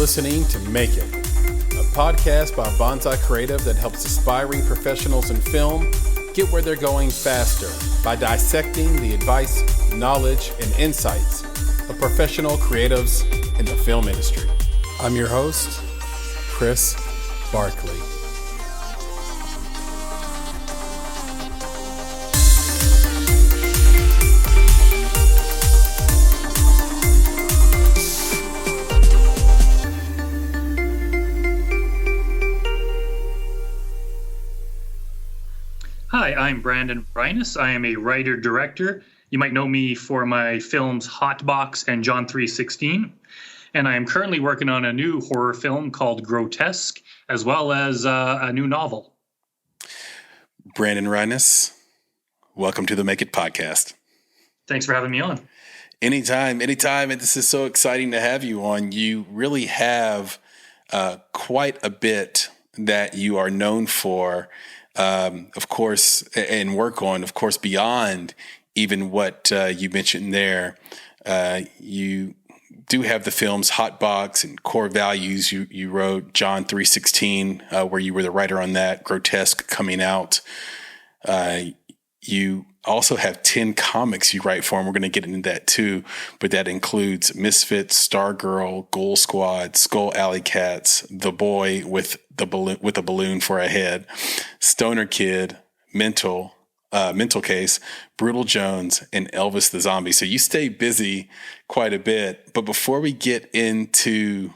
listening to Make It, a podcast by Bonsai Creative that helps aspiring professionals in film get where they're going faster by dissecting the advice, knowledge, and insights of professional creatives in the film industry. I'm your host, Chris Barkley. Hi, I'm Brandon Rhiness. I am a writer-director. You might know me for my films Hotbox and John 3:16. And I am currently working on a new horror film called Grotesque, as well as a new novel. Brandon Rhiness, welcome to the Make It podcast. Thanks for having me on. Anytime. And this is so exciting to have you on. You really have quite a bit that you are known for, of course, and work on, of course, beyond even what you mentioned there. You do have the films Hotbox and Core Values. You wrote John 3:16, where you were the writer on that. Grotesque coming out. You also have 10 comics you write for, and we're going to get into that too. But that includes Misfits, Stargirl, Ghoul Squad, Skull Alley Cats, The Boy with a balloon for a head, Stoner Kid, Mental Case, Brutal Jones, and Elvis the Zombie. So you stay busy quite a bit. But before we get into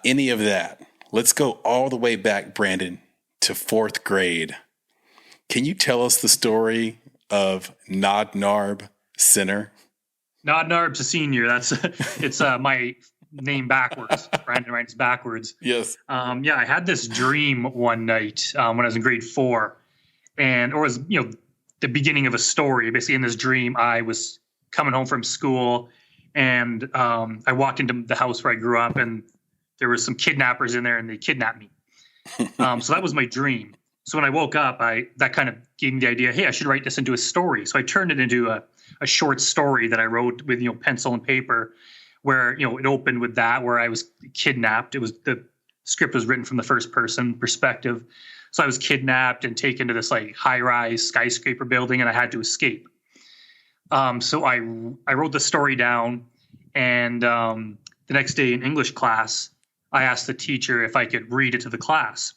any of that, let's go all the way back, Brandon, to 4th grade. Can you tell us the story of Nod Narb Sinner? Nod Narb's a senior. It's my name backwards. Brandon Rhiness backwards. Yes. I had this dream one night when I was in grade 4, or it was the beginning of a story. Basically, in this dream, I was coming home from school, and I walked into the house where I grew up, and there were some kidnappers in there, and they kidnapped me. So that was my dream. So when I woke up, that kind of gave me the idea, hey, I should write this into a story. So I turned it into a short story that I wrote with pencil and paper, where it opened with that, where I was kidnapped. The script was written from the first person perspective. So I was kidnapped and taken to this high-rise skyscraper building, and I had to escape. So I wrote the story down, and the next day in English class, I asked the teacher if I could read it to the class.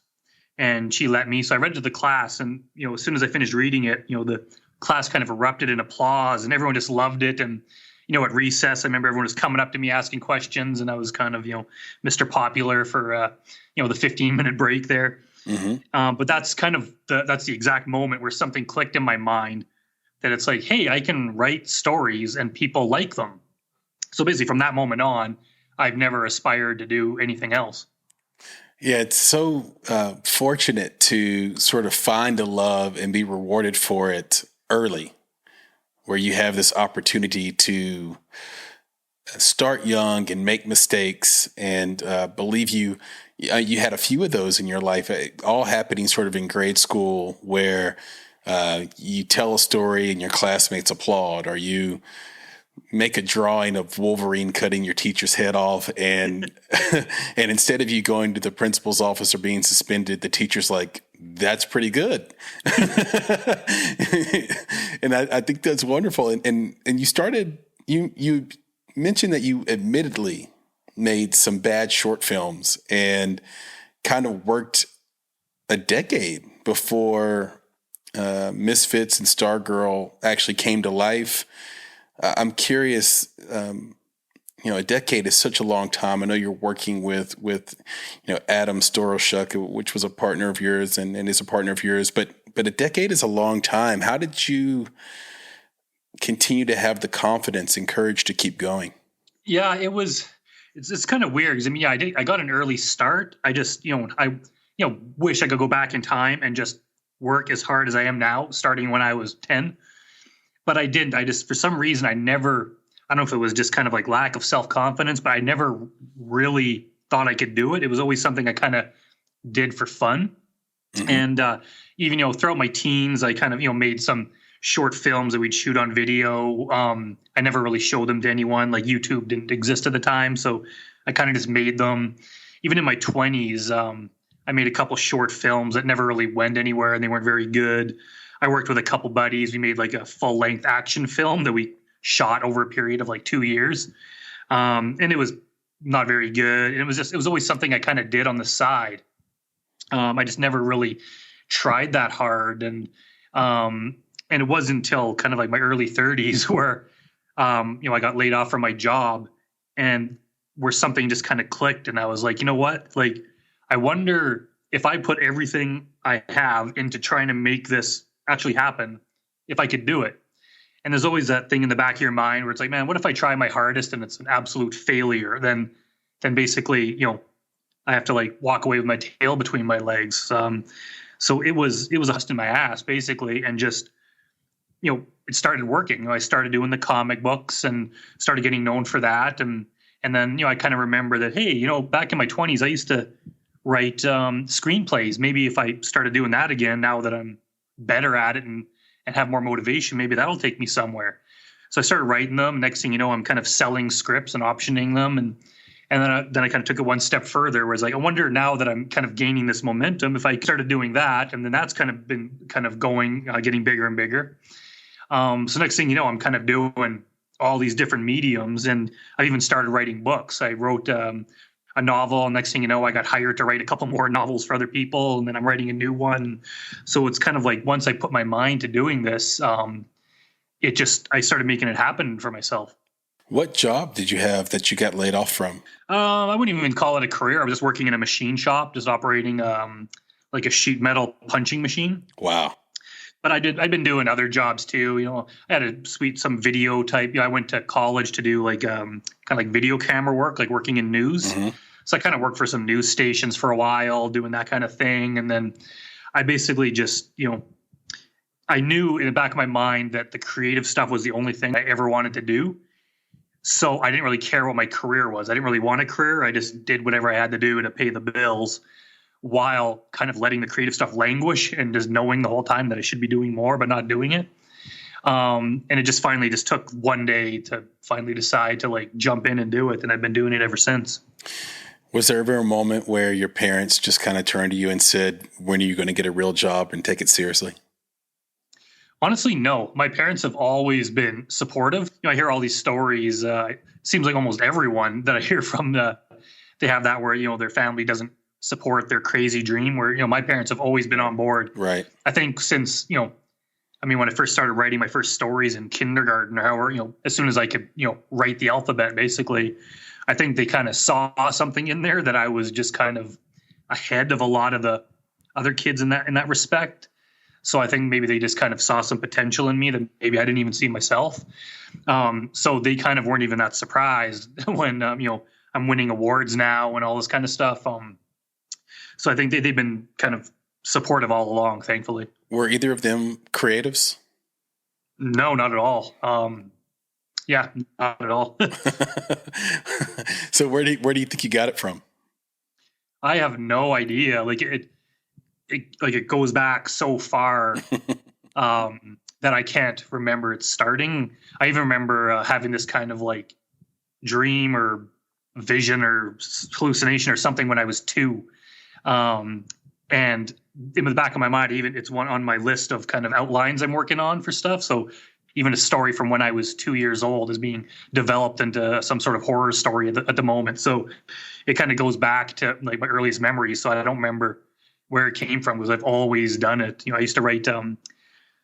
And she let me. So I read it to the class, and as soon as I finished reading it, the class kind of erupted in applause, and everyone just loved it. And at recess, I remember everyone was coming up to me asking questions, and I was kind of Mr. Popular for the 15-minute break there. Mm-hmm. But that's kind of that's the exact moment where something clicked in my mind that it's like, hey, I can write stories and people like them. So basically, from that moment on, I've never aspired to do anything else. Yeah, it's so fortunate to sort of find a love and be rewarded for it early, where you have this opportunity to start young and make mistakes. And believe you had a few of those in your life, all happening sort of in grade school, where you tell a story and your classmates applaud, or you make a drawing of Wolverine cutting your teacher's head off, and and instead of you going to the principal's office or being suspended, the teacher's like, that's pretty good. And I think that's wonderful. And you mentioned that you admittedly made some bad short films and kind of worked a decade before Misfits and Stargirl actually came to life. I'm curious, a decade is such a long time. I know you're working with Adam Storoshuk, which was a partner of yours and is a partner of yours, but a decade is a long time. How did you continue to have the confidence and courage to keep going? Yeah, it's kind of weird because I got an early start. I just, wish I could go back in time and just work as hard as I am now, starting when I was 10. But I didn't. I just, for some reason, I don't know if it was just kind of lack of self-confidence, but I never really thought I could do it. It was always something I kind of did for fun. Mm-hmm. And even, throughout my teens, I kind of, made some short films that we'd shoot on video. I never really showed them to anyone. YouTube didn't exist at the time. So I kind of just made them. Even in my 20s, I made a couple short films that never really went anywhere, and they weren't very good. I worked with a couple buddies. We made like a full length action film that we shot over a period of like 2 years. And it was not very good. And it was always something I kind of did on the side. I just never really tried that hard. And it wasn't until kind of like my early 30s where, I got laid off from my job, and where something just kind of clicked. And I was like, you know what? Like, I wonder if I put everything I have into trying to make this actually happen, if I could do it. And there's always that thing in the back of your mind where it's like, man, what if I try my hardest and it's an absolute failure? Then basically, I have to like walk away with my tail between my legs. So it was a bust in my ass basically, and just it started working. I started doing the comic books and started getting known for that, and then I kind of remember that, hey, back in my 20s I used to write screenplays. Maybe if I started doing that again, now that I'm better at it and have more motivation, maybe that'll take me somewhere. So I started writing them. Next thing you know, I'm kind of selling scripts and optioning them, and then I kind of took it one step further, where it's like, I wonder now that I'm kind of gaining this momentum, if I started doing that, and then that's kind of been kind of going, getting bigger and bigger. So next thing you know, I'm kind of doing all these different mediums, and I even started writing books. I wrote a novel, and next thing you know, I got hired to write a couple more novels for other people, and then I'm writing a new one. So it's kind of like, once I put my mind to doing this, I started making it happen for myself. What job did you have that you got laid off from? I wouldn't even call it a career. I was just working in a machine shop, just operating like a sheet metal punching machine. Wow. But I'd been doing other jobs too. I had some video type. I went to college to do like kind of like video camera work, like working in news. Mm-hmm. So I kind of worked for some news stations for a while, doing that kind of thing. And then I basically just, I knew in the back of my mind that the creative stuff was the only thing I ever wanted to do. So I didn't really care what my career was. I didn't really want a career. I just did whatever I had to do to pay the bills, while kind of letting the creative stuff languish and just knowing the whole time that I should be doing more, but not doing it. And it just finally just took one day to finally decide to like jump in and do it. And I've been doing it ever since. Was there ever a moment where your parents just kind of turned to you and said, when are you going to get a real job and take it seriously? Honestly, no. My parents have always been supportive. I hear all these stories. It seems like almost everyone that I hear from, they have that where, their family doesn't support their crazy dream, where, my parents have always been on board. Right. I think since, when I first started writing my first stories in kindergarten, or however, as soon as I could, write the alphabet, basically, I think they kind of saw something in there that I was just kind of ahead of a lot of the other kids in that respect. So I think maybe they just kind of saw some potential in me that maybe I didn't even see myself. So they kind of weren't even that surprised when, I'm winning awards now and all this kind of stuff. So I think they've been kind of supportive all along, thankfully. Were either of them creatives? No, not at all. Yeah, not at all. So where do you think you got it from? I have no idea. Like it goes back so far that I can't remember it starting. I even remember having this kind of like dream or vision or hallucination or something when I was 2. And in the back of my mind, even it's one on my list of kind of outlines I'm working on for stuff. So even a story from when I was 2 years old is being developed into some sort of horror story at the moment. So it kind of goes back to like my earliest memories. So I don't remember where it came from, because I've always done it. I used to write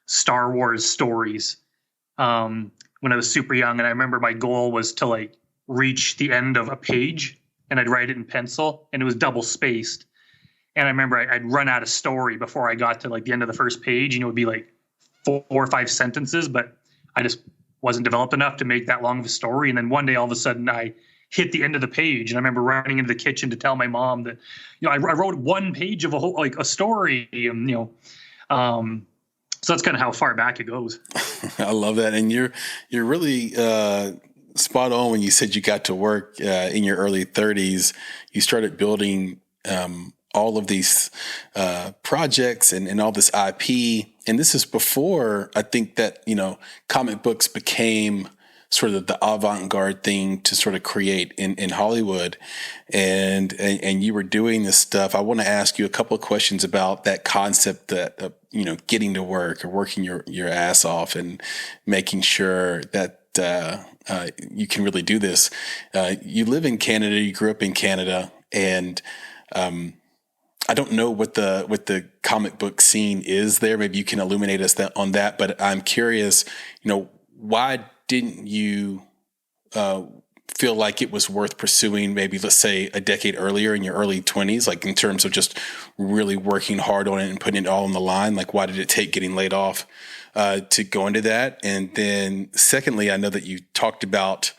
Star Wars stories when I was super young. And I remember my goal was to like reach the end of a page, and I'd write it in pencil, and it was double spaced. And I remember I'd run out of story before I got to like the end of the first page. It would be like 4 or 5 sentences, but I just wasn't developed enough to make that long of a story. And then one day, all of a sudden, I hit the end of the page, and I remember running into the kitchen to tell my mom that, I wrote 1 page of a story, and so that's kind of how far back it goes. I love that, and you're really spot on when you said you got to work in your early 30s. You started building all of these projects and all this IP. And this is before, I think, that, comic books became sort of the avant-garde thing to sort of create in Hollywood, and you were doing this stuff. I want to ask you a couple of questions about that concept that getting to work or working your ass off and making sure that you can really do this. You live in Canada. You grew up in Canada, and I don't know what the comic book scene is there. Maybe you can illuminate us on that. But I'm curious, why didn't you feel like it was worth pursuing maybe, let's say, a decade earlier in your early 20s, like in terms of just really working hard on it and putting it all on the line? Like, why did it take getting laid off to go into that? And then secondly, I know that you talked about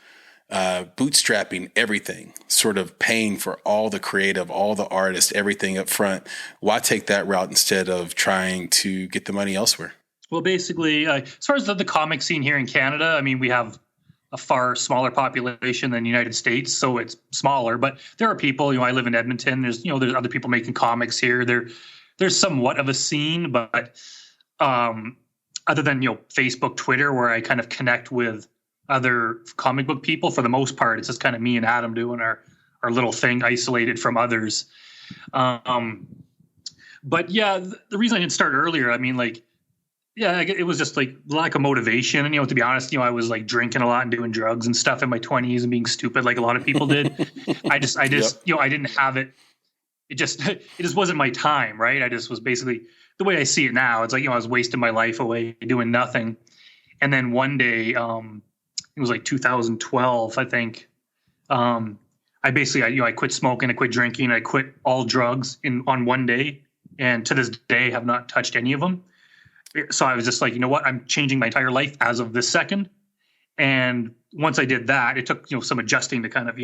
bootstrapping everything, sort of paying for all the creative, all the artists, everything up front. Why take that route instead of trying to get the money elsewhere? Well, basically, as far as the comic scene here in Canada, I mean, we have a far smaller population than the United States, so it's smaller. But there are people. I live in Edmonton. There's other people making comics here. There's somewhat of a scene, but other than Facebook, Twitter, where I kind of connect with other comic book people, for the most part, it's just kind of me and Adam doing our little thing, isolated from others. But yeah, the reason I didn't start earlier, I mean, it was just like lack of motivation. And, to be honest, I was like drinking a lot and doing drugs and stuff in my 20s and being stupid like a lot of people did. I just, yep. I didn't have it. It just wasn't my time, right? I just was basically, the way I see it now, it's like, I was wasting my life away doing nothing. And then one day, it was like 2012, I think. I basically, I quit smoking, I quit drinking, I quit all drugs on one day. And to this day, have not touched any of them. So I was just like, you know what? I'm changing my entire life as of this second. And once I did that, it took, some adjusting to kind of,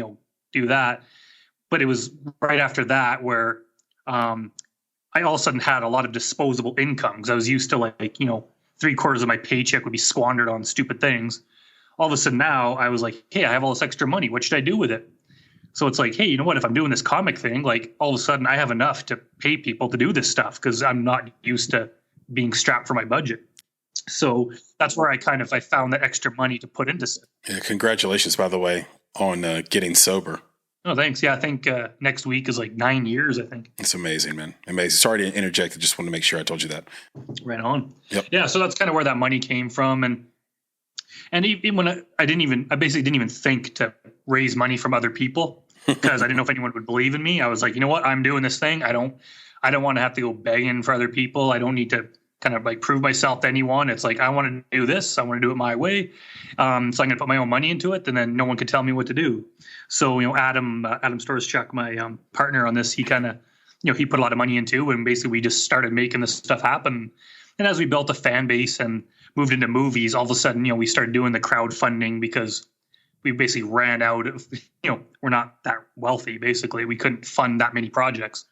do that. But it was right after that where I all of a sudden had a lot of disposable income, because I was used to 3/4 of my paycheck would be squandered on stupid things. All of a sudden now I was like, hey, I have all this extra money. What should I do with it? So it's like, hey, you know what? If I'm doing this comic thing, like all of a sudden I have enough to pay people to do this stuff, because I'm not used to being strapped for my budget. So that's where I found that extra money to put into it. Yeah, congratulations, by the way, on getting sober. Oh, thanks. Yeah, I think next week is like 9 years, I think. It's amazing, man. Amazing. Sorry to interject. I just wanted to make sure I told you that. Right on. Yep. Yeah, so that's kind of where that money came from. And even when I basically didn't even think to raise money from other people, because I didn't know if anyone would believe in me. I was like, you know what? I'm doing this thing. I don't want to have to go begging for other people. I don't need to kind of prove myself to anyone. It's like, I want to do this. I want to do it my way. So I'm going to put my own money into it, and then no one can tell me what to do. So, Adam Storschuk, my partner on this, he kind of, he put a lot of money into, and basically we just started making this stuff happen. And as we built a fan base and moved into movies, all of a sudden, we started doing the crowdfunding, because we basically ran out of, we're not that wealthy. Basically, we couldn't fund that many projects.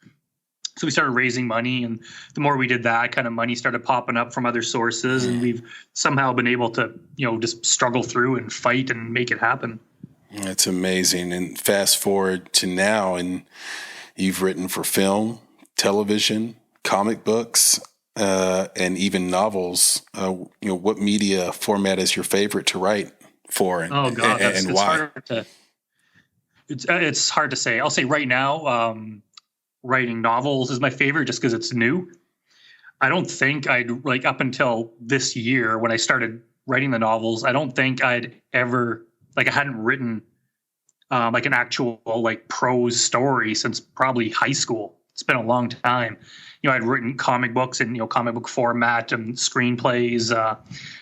So we started raising money, and the more we did that, kind of money started popping up from other sources, and we've somehow been able to, just struggle through and fight and make it happen. That's amazing. And fast forward to now, and you've written for film, television, comic books, and even novels. What media format is your favorite to write for, and, and why? It's hard to say. I'll say right now, writing novels is my favorite, just because it's new. I don't think up until this year when I started writing the novels, I don't think I'd ever, I hadn't written an actual prose story since probably high school. It's been a long time. I'd written comic books in, comic book format and screenplays,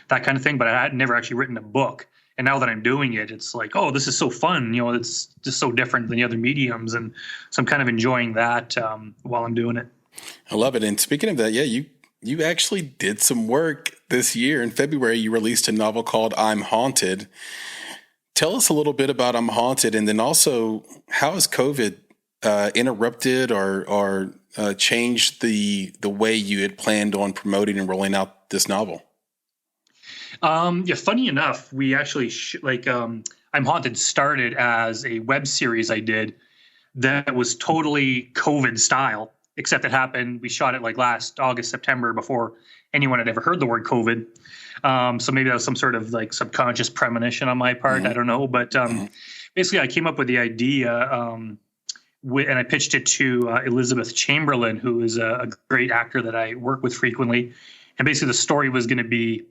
that kind of thing, but I had never actually written a book. And now that I'm doing it, it's like, oh, this is so fun. It's just so different than the other mediums. And so I'm kind of enjoying that while I'm doing it. I love it. And speaking of that, yeah, you actually did some work this year. In February, you released a novel called I'm Haunted. Tell us a little bit about I'm Haunted. And then also, how has COVID interrupted or changed the way you had planned on promoting and rolling out this novel? Yeah, funny enough, we actually I'm Haunted started as a web series I did that was totally COVID style. except it happened. We shot it like last August, September, before anyone had ever heard the word COVID. So maybe that was some sort of like subconscious premonition on my part. I don't know. But basically, I came up with the idea and I pitched it to Elizabeth Chamberlain, who is a great actor that I work with frequently. And basically, the story was going to be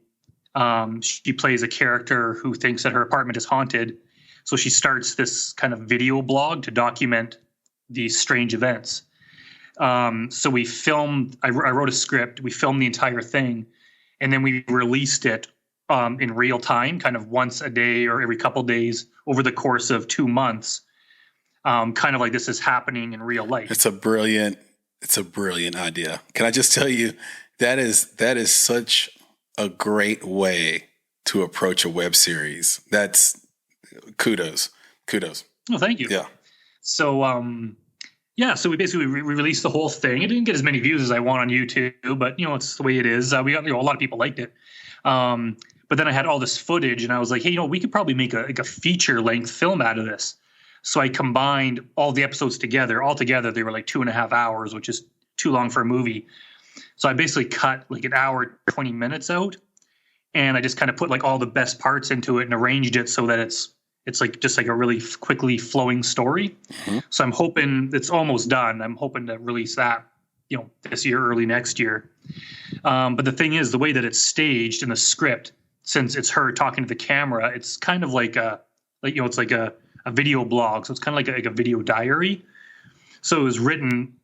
she plays a character who thinks that her apartment is haunted. So she starts this kind of video blog to document these strange events. So we filmed, I wrote a script, we filmed the entire thing, and then we released it in real time, kind of once a day or every couple days over the course of 2 months. Kind of like this is happening in real life. It's a brilliant idea. Can I just tell you, that is such a great way to approach a web series. That's kudos. Oh, thank you. Yeah. So, so we basically released the whole thing. It didn't get as many views as I want on YouTube, but it's the way it is. We got a lot of people liked it. But then I had all this footage, and I was like, hey, we could probably make a feature length film out of this. So I combined all the episodes together. Altogether, they were like 2.5 hours, which is too long for a movie. So I basically cut like an hour, 20 minutes out, and I just kind of put like all the best parts into it and arranged it so that it's like just like a really quickly flowing story. Mm-hmm. So I'm hoping it's almost done. I'm hoping to release that, this year, early next year. But the thing is, the way that it's staged in the script, since it's her talking to the camera, it's kind of like it's like a video blog. So it's kind of like a video diary. So it was written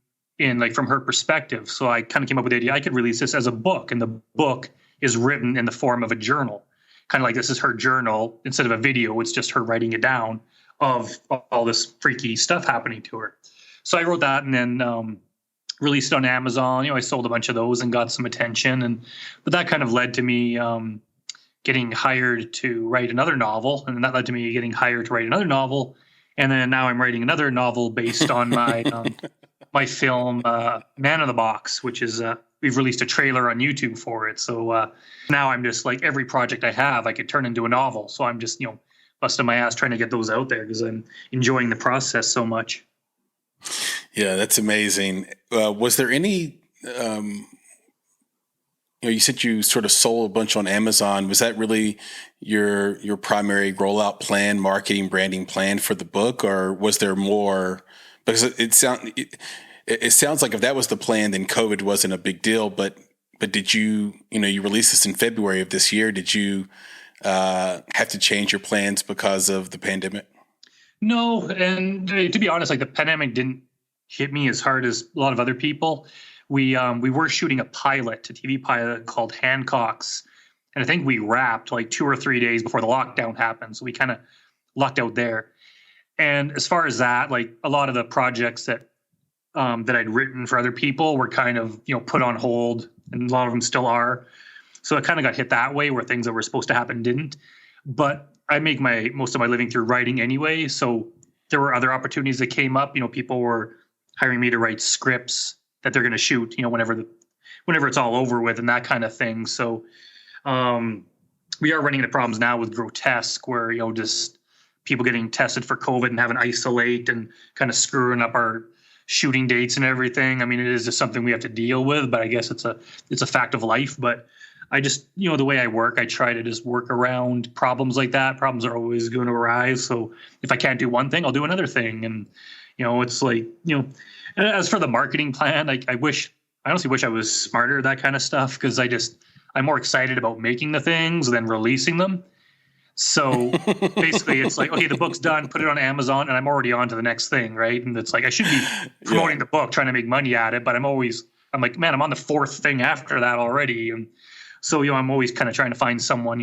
in like from her perspective. So I kind of came up with the idea I could release this as a book, and the book is written in the form of a journal. Kind of like this is her journal. Instead of a video, it's just her writing it down of all this freaky stuff happening to her. So I wrote that and then released it on Amazon. I sold a bunch of those and got some attention. But that kind of led to me getting hired to write another novel. And that led to me getting hired to write another novel. And then now I'm writing another novel based on my my film, Man in the Box, which is we've released a trailer on YouTube for it. So now I'm just like every project I have, I could turn into a novel. So I'm just, busting my ass trying to get those out there because I'm enjoying the process so much. Yeah, that's amazing. Was there any, you said you sort of sold a bunch on Amazon. Was that really your primary rollout plan, marketing, branding plan for the book, or was there more? Because it sounds like if that was the plan, then COVID wasn't a big deal. But did you released this in February of this year? Did you have to change your plans because of the pandemic? No, and to be honest, like the pandemic didn't hit me as hard as a lot of other people. We were shooting a TV pilot called Hancock's, and I think we wrapped like 2 or 3 days before the lockdown happened. So we kind of lucked out there. And as far as that, like a lot of the projects that I'd written for other people were kind of, put on hold, and a lot of them still are. So it kind of got hit that way where things that were supposed to happen didn't. But I make most of my living through writing anyway. So there were other opportunities that came up. People were hiring me to write scripts that they're going to shoot, whenever it's all over with and that kind of thing. So we are running into problems now with Grotesque where, just people getting tested for COVID and having to isolate and kind of screwing up our shooting dates and everything. I mean, it is just something we have to deal with, but I guess it's a fact of life. But I just, the way I work, I try to just work around problems like that. Problems are always going to arise. So if I can't do one thing, I'll do another thing. And, it's like, as for the marketing plan, I honestly wish I was smarter at that kind of stuff because I'm more excited about making the things than releasing them. So basically it's like, okay, the book's done, put it on Amazon, and I'm already on to the next thing, right? And it's like I should be promoting the book, trying to make money at it, but I'm like, man, I'm on the 4th thing after that already. And so, I'm always kind of trying to find someone,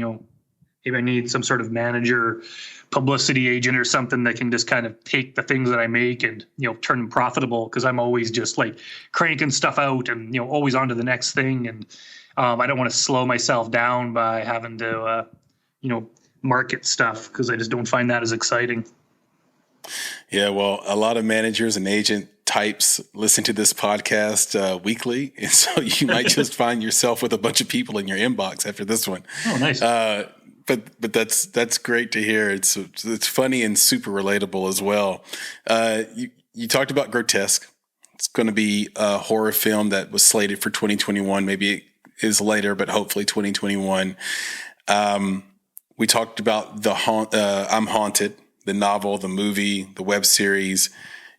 maybe I need some sort of manager, publicity agent or something that can just kind of take the things that I make and, turn them profitable because I'm always just like cranking stuff out and, always on to the next thing. And I don't want to slow myself down by having to, market stuff because I just don't find that as exciting. Yeah, well, a lot of managers and agent types listen to this podcast weekly, and so you might just find yourself with a bunch of people in your inbox after this one. Oh, nice. But that's great to hear. It's funny and super relatable as well. You talked about Grotesque. It's going to be a horror film that was slated for 2021. Maybe it is later, but hopefully 2021. We talked about I'm Haunted, the novel, the movie, the web series.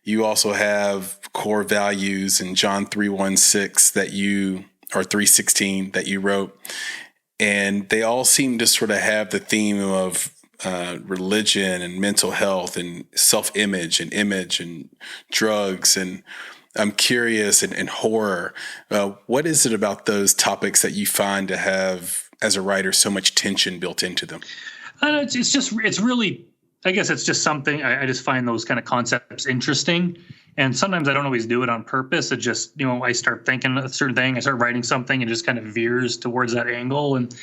You also have Core Values and John 3:16 or 3:16 that you wrote. And they all seem to sort of have the theme of religion and mental health and self-image and image and drugs. And I'm curious, and horror. What is it about those topics that you find to have, as a writer, so much tension built into them? It's really, I guess it's just something, I just find those kind of concepts interesting. And sometimes I don't always do it on purpose. It just, I start thinking a certain thing, I start writing something, and it just kind of veers towards that angle. And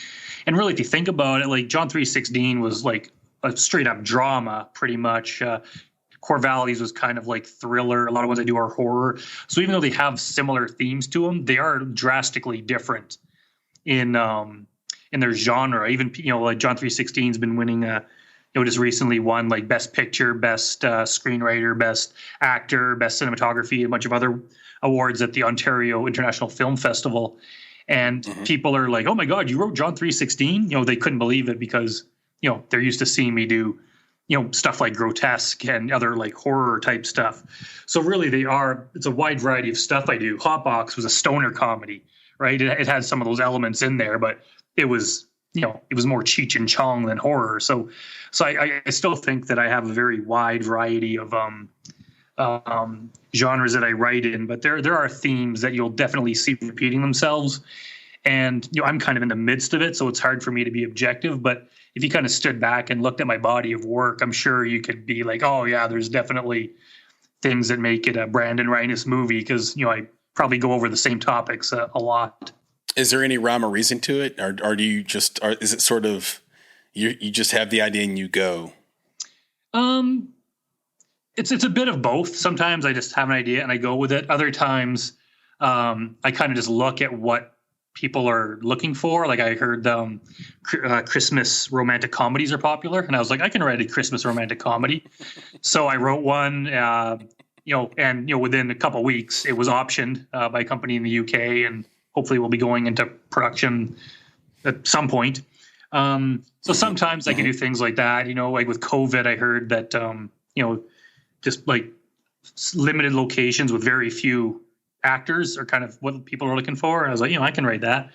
really, if you think about it, like John 3:16 was like a straight up drama, pretty much. Core Values was kind of like thriller. A lot of ones I do are horror. So even though they have similar themes to them, they are drastically different in their genre. Even like John 3:16's been winning just recently won like Best Picture, Best Screenwriter, Best Actor, Best Cinematography, a bunch of other awards at the Ontario International Film Festival. And people are like, "Oh my God, you wrote John 3:16?" They couldn't believe it because they're used to seeing me do stuff like grotesque and other like horror type stuff. So really, it's a wide variety of stuff I do. Hotbox was a stoner comedy, right? It had some of those elements in there, but it was more Cheech and Chong than horror. So I still think that I have a very wide variety of genres that I write in, but there are themes that you'll definitely see repeating themselves. And I'm kind of in the midst of it, so it's hard for me to be objective. But if you kind of stood back and looked at my body of work, I'm sure you could be like, oh yeah, there's definitely things that make it a Brandon Rhiness movie, because I probably go over the same topics a lot. Is there any rhyme or reason to it, or do you is it sort of you just have the idea and you go? It's a bit of both. Sometimes I just have an idea and I go with it. Other times, I kind of just look at what people are looking for. Like I heard Christmas romantic comedies are popular, and I was like, I can write a Christmas romantic comedy. So I wrote one, and within a couple of weeks, it was optioned by a company in the UK, and hopefully we'll be going into production at some point. So sometimes I can do things like that. Like with COVID, I heard that just like limited locations with very few actors are kind of what people are looking for. And I was like, I can write that.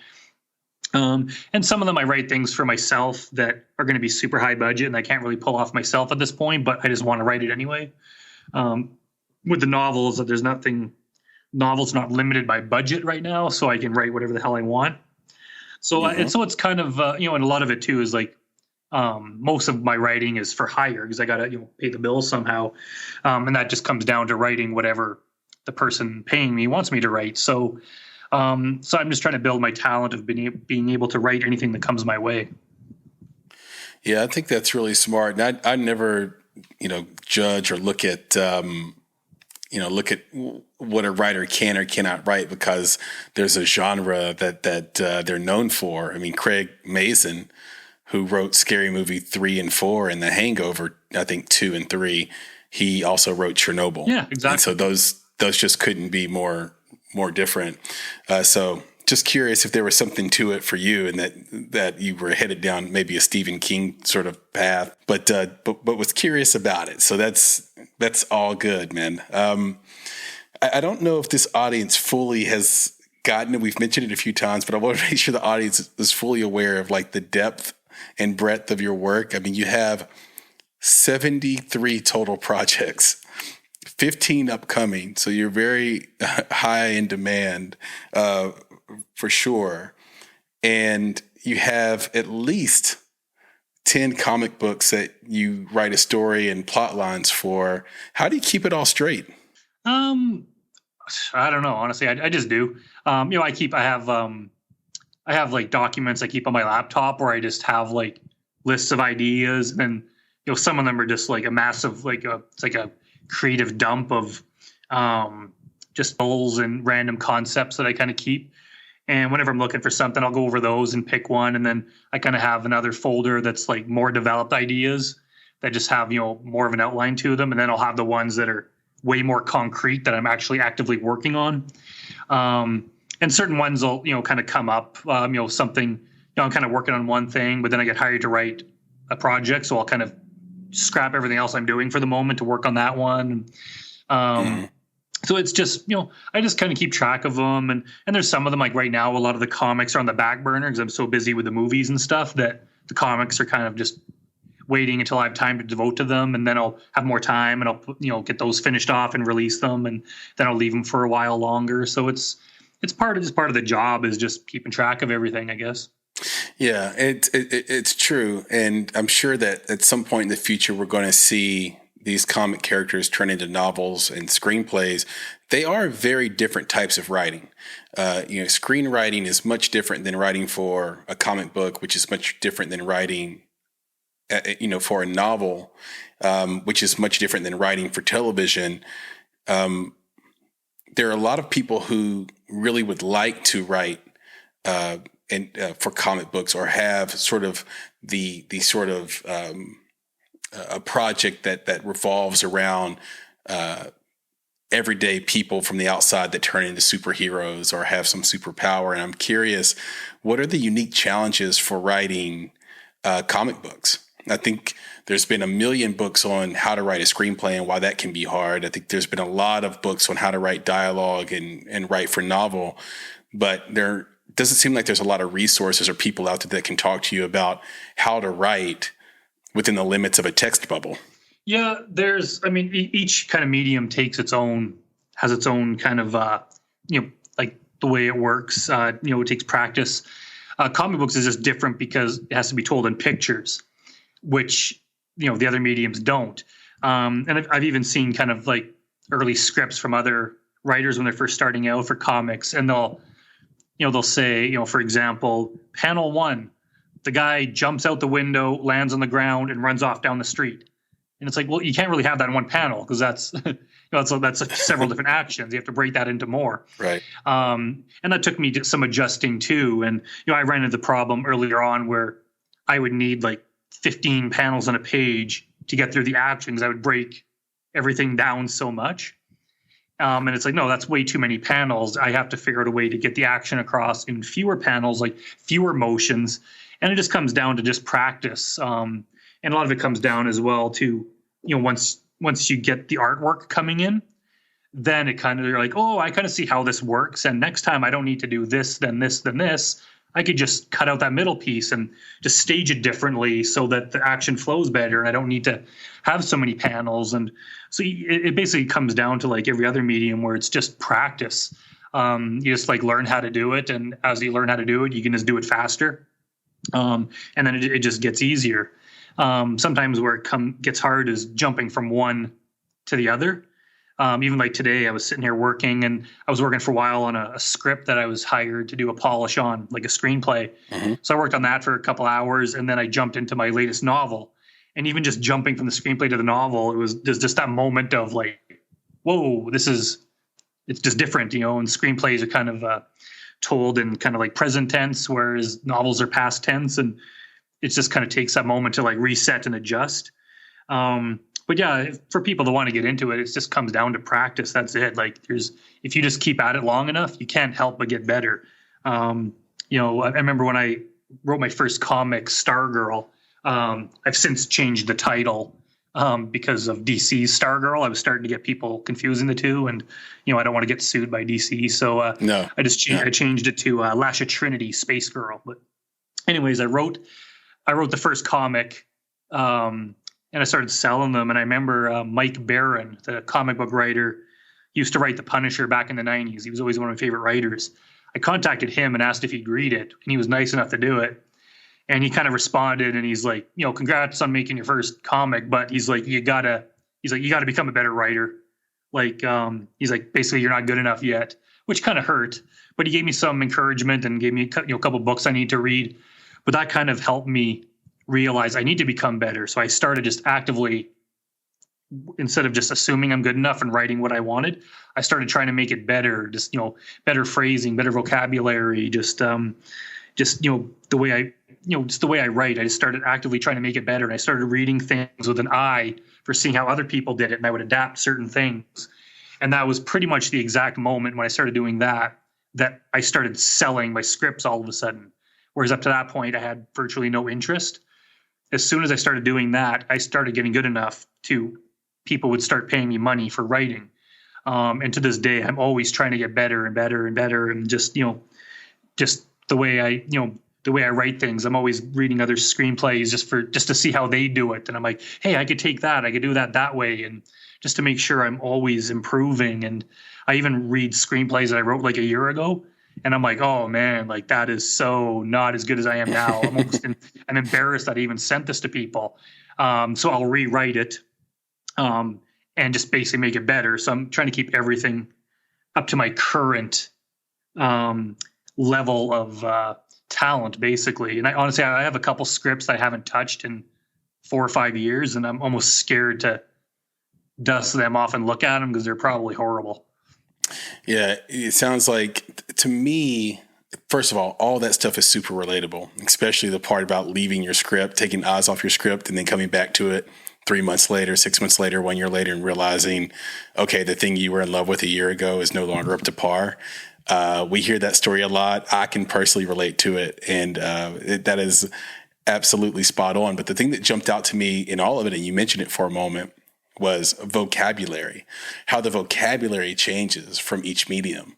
And some of them I write things for myself that are going to be super high budget and I can't really pull off myself at this point, but I just want to write it anyway. With the novels, novels not limited by budget right now, so I can write whatever the hell I want. So it's kind of and a lot of it too is like most of my writing is for hire because I got to pay the bills somehow, and that just comes down to writing whatever the person paying me wants me to write. So I'm just trying to build my talent of being able to write anything that comes my way. Yeah, I think that's really smart. And I never judge or look at what a writer can or cannot write because there's a genre that they're known for. I mean, Craig Mazin, who wrote Scary Movie 3 and 4 and The Hangover, I think 2 and 3, he also wrote Chernobyl. Yeah, exactly. And so those just couldn't be more different. So just curious if there was something to it for you and that you were headed down maybe a Stephen King sort of path, but was curious about it. So that's all good, man. I don't know if this audience fully has gotten it. We've mentioned it a few times, but I want to make sure the audience is fully aware of like the depth and breadth of your work. I mean, you have 73 total projects, 15 upcoming. So you're very high in demand, for sure. And you have at least 10 comic books that you write a story and plot lines for. How do you keep it all straight? I don't know. Honestly, I just do. I have like documents I keep on my laptop where I just have like lists of ideas, and some of them are just like a massive it's like a creative dump of just goals and random concepts that I kind of keep. And whenever I'm looking for something, I'll go over those and pick one, and then I kind of have another folder that's like more developed ideas that just have more of an outline to them, and then I'll have the ones that are way more concrete that I'm actually actively working on. And certain ones will, kind of come up, something, I'm kind of working on one thing, but then I get hired to write a project. So I'll kind of scrap everything else I'm doing for the moment to work on that one. So it's just, I just kind of keep track of them. And there's some of them, like right now, a lot of the comics are on the back burner because I'm so busy with the movies and stuff that the comics are kind of just waiting until I have time to devote to them. And then I'll have more time and I'll, get those finished off and release them. And then I'll leave them for a while longer. So it's part of the job is just keeping track of everything, I guess. Yeah, it's true. And I'm sure that at some point in the future, we're going to see these comic characters turn into novels and screenplays. They are very different types of writing. Screenwriting is much different than writing for a comic book, which is much different than writing, for a novel, which is much different than writing for television. There are a lot of people who really would like to write for comic books or have sort of the sort of a project that revolves around everyday people from the outside that turn into superheroes or have some superpower. And I'm curious, what are the unique challenges for writing comic books? I think there's been a million books on how to write a screenplay and why that can be hard. I think there's been a lot of books on how to write dialogue and write for novel, but there doesn't seem like there's a lot of resources or people out there that can talk to you about how to write within the limits of a text bubble. Yeah, each kind of medium has its own kind of, like the way it works. It takes practice. Comic books is just different because it has to be told in pictures, which, the other mediums don't. And I've even seen kind of like early scripts from other writers when they're first starting out for comics, and they'll say, for example, panel 1, the guy jumps out the window, lands on the ground, and runs off down the street. And it's like, well, you can't really have that in one panel because that's that's several different actions. You have to break that into more. Right. And that took me to some adjusting too. And I ran into the problem earlier on where I would need like 15 panels on a page to get through the actions. I would break everything down so much. And it's like, no, that's way too many panels. I have to figure out a way to get the action across in fewer panels, like fewer motions. And it just comes down to just practice. And a lot of it comes down as well to, once you get the artwork coming in, then it kind of, you're like, oh, I kind of see how this works. And next time I don't need to do this, then this, then this. I could just cut out that middle piece and just stage it differently so that the action flows better. And I don't need to have so many panels. And so it basically comes down to like every other medium where it's just practice. You just like learn how to do it. And as you learn how to do it, you can just do it faster. And then it just gets easier. Sometimes where it gets hard is jumping from one to the other. Even like today, I was sitting here working, and I was working for a while on a script that I was hired to do a polish on, like a screenplay. Mm-hmm. So I worked on that for a couple hours, and then I jumped into my latest novel. And even just jumping from the screenplay to the novel, there's just that moment of like, whoa, it's just different, and screenplays are kind of told in kind of like present tense, whereas novels are past tense, and it just kind of takes that moment to like reset and adjust. But yeah, for people that want to get into it, it just comes down to practice. That's it. Like if you just keep at it long enough, you can't help but get better. I remember when I wrote my first comic, Stargirl. I've since changed the title because of DC's Stargirl. I was starting to get people confusing the two, and I don't want to get sued by DC, so no. I changed it to Lasha Trinity, Space Girl. But anyways, I wrote the first comic. And I started selling them. And I remember Mike Barron, the comic book writer, used to write The Punisher back in the 90s. He was always one of my favorite writers. I contacted him and asked if he'd read it, and he was nice enough to do it. And he kind of responded, and he's like, congrats on making your first comic, but he's like, you gotta become a better writer. Like, he's like, basically, you're not good enough yet, which kind of hurt. But he gave me some encouragement and gave me a couple books I need to read. But that kind of helped me realize I need to become better. So I started just actively, instead of just assuming I'm good enough and writing what I wanted, I started trying to make it better, better phrasing, better vocabulary, the way I just the way I write, I just started actively trying to make it better. And I started reading things with an eye for seeing how other people did it. And I would adapt certain things. And that was pretty much the exact moment when I started doing that I started selling my scripts all of a sudden. Whereas up to that point, I had virtually no interest. As soon as I started doing that, I started getting good enough to people would start paying me money for writing. And to this day, I'm always trying to get better and better and better. And just the way I write things, I'm always reading other screenplays just to see how they do it. And I'm like, hey, I could take that. I could do that way. And just to make sure I'm always improving. And I even read screenplays that I wrote like a year ago. And I'm like, oh man, like that is so not as good as I am now. I'm embarrassed that I even sent this to people. So I'll rewrite it and just basically make it better. So I'm trying to keep everything up to my current level of talent, basically. And I have a couple scripts that I haven't touched in 4 or 5 years, and I'm almost scared to dust them off and look at them because they're probably horrible. Yeah, it sounds like, to me, first of all that stuff is super relatable, especially the part about leaving your script, taking eyes off your script, and then coming back to it 3 months later, 6 months later, 1 year later, and realizing, okay, the thing you were in love with a year ago is no longer up to par. We hear that story a lot. I can personally relate to it, and that is absolutely spot on. But the thing that jumped out to me in all of it, and you mentioned it for a moment, was vocabulary, how the vocabulary changes from each medium.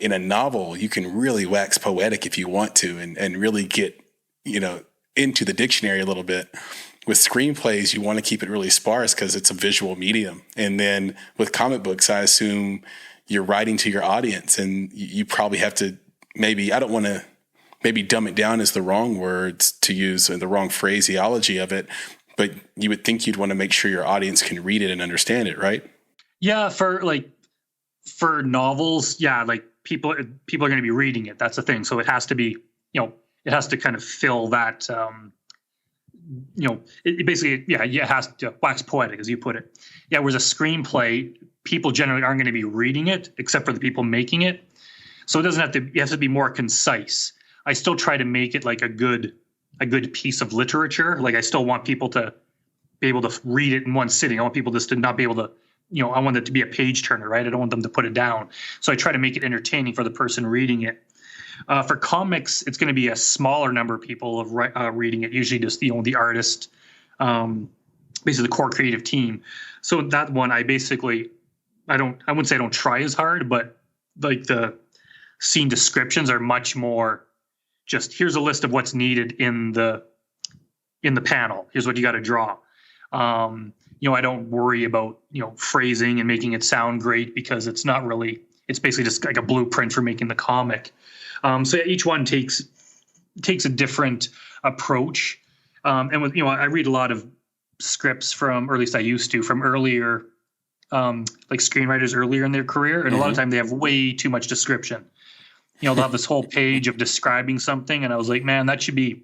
In a novel, you can really wax poetic if you want to, and really get, into the dictionary a little bit. With screenplays, you want to keep it really sparse because it's a visual medium. And then with comic books, I assume you're writing to your audience, and you probably have to maybe dumb it down is the wrong words to use, and the wrong phraseology of it. But you would think you'd want to make sure your audience can read it and understand it, right? Yeah, for novels, yeah, like people are going to be reading it. That's the thing. So it has to be, it has to kind of fill that, it basically, it has to wax poetic, as you put it. Yeah, whereas a screenplay, people generally aren't going to be reading it, except for the people making it. So it has to be more concise. I still try to make it like a good piece of literature. Like I still want people to be able to read it in one sitting. I want people just to not be able to, I want it to be a page turner, right? I don't want them to put it down. So I try to make it entertaining for the person reading it. For comics, it's going to be a smaller number of people reading it, usually just the artist, basically the core creative team. So that one, I wouldn't say I don't try as hard, but like the scene descriptions are much more just, here's a list of what's needed in the panel. Here's what you got to draw. I don't worry about, phrasing and making it sound great, because it's basically just like a blueprint for making the comic. So each one takes a different approach. And with, I read a lot of scripts from, or at least I used to, from earlier, like screenwriters earlier in their career. And a lot of time they have way too much description. They'll have this whole page of describing something. And I was like, man, that should be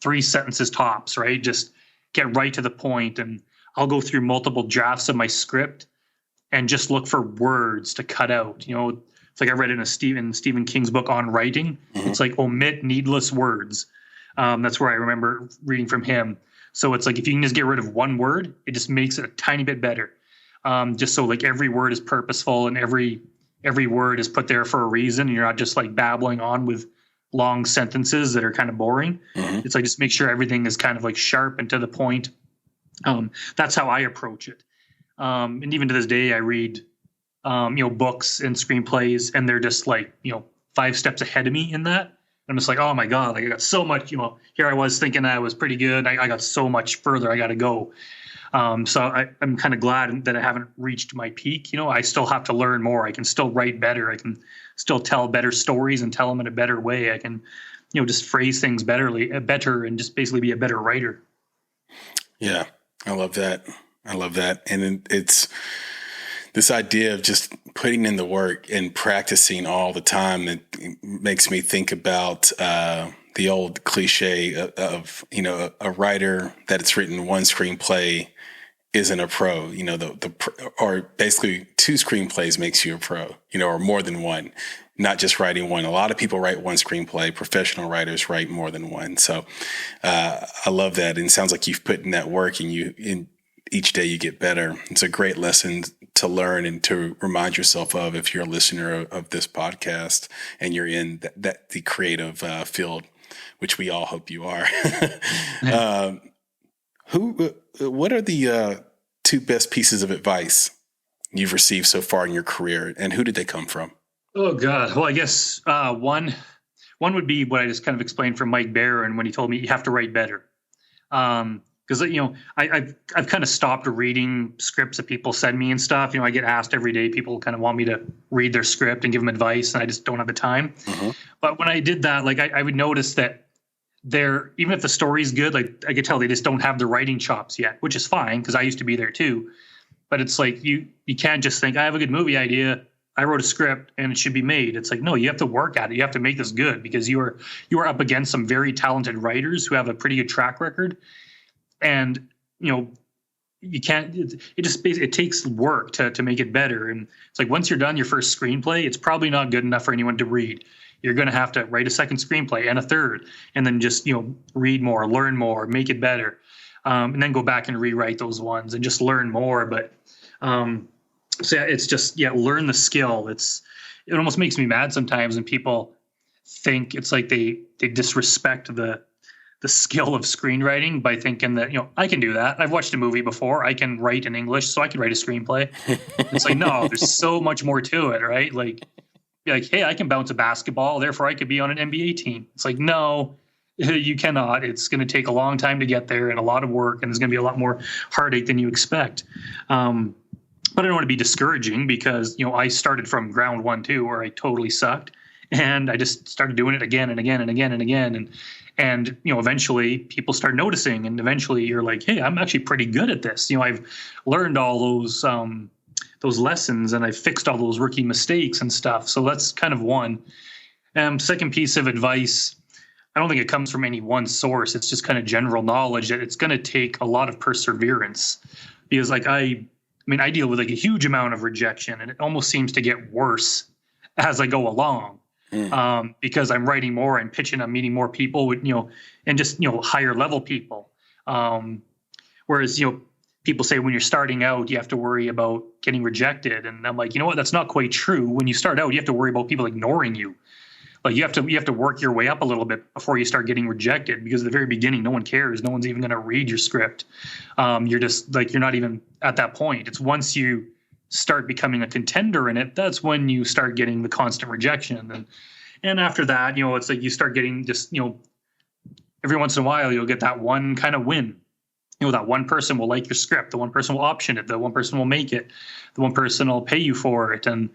3 sentences tops, right? Just get right to the point. And I'll go through multiple drafts of my script and just look for words to cut out. It's like I read in Stephen King's book on writing. It's like omit needless words. That's where I remember reading from him. So it's like, if you can just get rid of one word, it just makes it a tiny bit better. Just so like every word is purposeful, and every word is put there for a reason. And you're not just like babbling on with long sentences that are kind of boring. It's like, just make sure everything is kind of like sharp and to the point. That's how I approach it. And even to this day, I read, books and screenplays, and they're just like, 5 steps ahead of me in that. I'm just like, oh my God, like I got so much, here I was thinking I was pretty good. I got so much further I got to go. So I'm kind of glad that I haven't reached my peak. I still have to learn more. I can still write better. I can still tell better stories and tell them in a better way. I can, just phrase things better, and just basically be a better writer. Yeah, I love that. And it's this idea of just putting in the work and practicing all the time. It makes me think about the old cliche of a writer that it's written one screenplay isn't a pro. Or basically 2 screenplays makes you a pro. Or more than one. not just writing one. A lot of people write one screenplay. Professional writers write more than one. So I love that. And it sounds like you've put in that work, and each day you get better. It's a great lesson to learn and to remind yourself of if you're a listener of this podcast and you're in the creative field, which we all hope you are. What are the two best pieces of advice you've received so far in your career, and who did they come from? Oh God. Well, I guess one would be what I just kind of explained from Mike Barron when he told me you have to write better. Because I've kind of stopped reading scripts that people send me and stuff. I get asked every day. People kind of want me to read their script and give them advice, and I just don't have the time. Mm-hmm. But when I did that, I would notice that even if the story's good, I could tell they just don't have the writing chops yet, which is fine because I used to be there too. But it's like you can't just think I have a good movie idea, I wrote a script and it should be made. It's like, no, you have to work at it. You have to make this good because you are up against some very talented writers who have a pretty good track record. And, you can't, it takes work to make it better. And it's like, once you're done your first screenplay, it's probably not good enough for anyone to read. You're going to have to write a second screenplay and a third, and then just, read more, learn more, make it better. And then go back and rewrite those ones and just learn more. But, so yeah, it's just, learn the skill. It almost makes me mad sometimes when people think it's like they disrespect the skill of screenwriting by thinking that, I can do that. I've watched a movie before. I can write in English, so I can write a screenplay. It's like, no, there's so much more to it, right? Like, hey, I can bounce a basketball, therefore I could be on an NBA team. It's like, no, you cannot. It's going to take a long time to get there and a lot of work, and there's going to be a lot more heartache than you expect. But I don't want to be discouraging because, I started from ground one too, where I totally sucked. And I just started doing it again and again and again and again. And eventually people start noticing, and eventually you're like, hey, I'm actually pretty good at this. I've learned all those lessons, and I've fixed all those rookie mistakes and stuff. So that's kind of one. Second piece of advice, I don't think it comes from any one source. It's just kind of general knowledge that it's going to take a lot of perseverance, because I deal with a huge amount of rejection, and it almost seems to get worse as I go along. Because I'm writing more and pitching, I'm meeting more people with, and just, higher level people. Whereas, people say when you're starting out, you have to worry about getting rejected. And I'm like, what? That's not quite true. When you start out, you have to worry about people ignoring you. Like you have to work your way up a little bit before you start getting rejected, because at the very beginning, no one cares. No one's even going to read your script. You're just you're not even at that point. It's once you start becoming a contender in it, that's when you start getting the constant rejection. And after that, it's like you start getting just, every once in a while, you'll get that one kind of win. That one person will like your script. The one person will option it. The one person will make it. The one person will pay you for it. And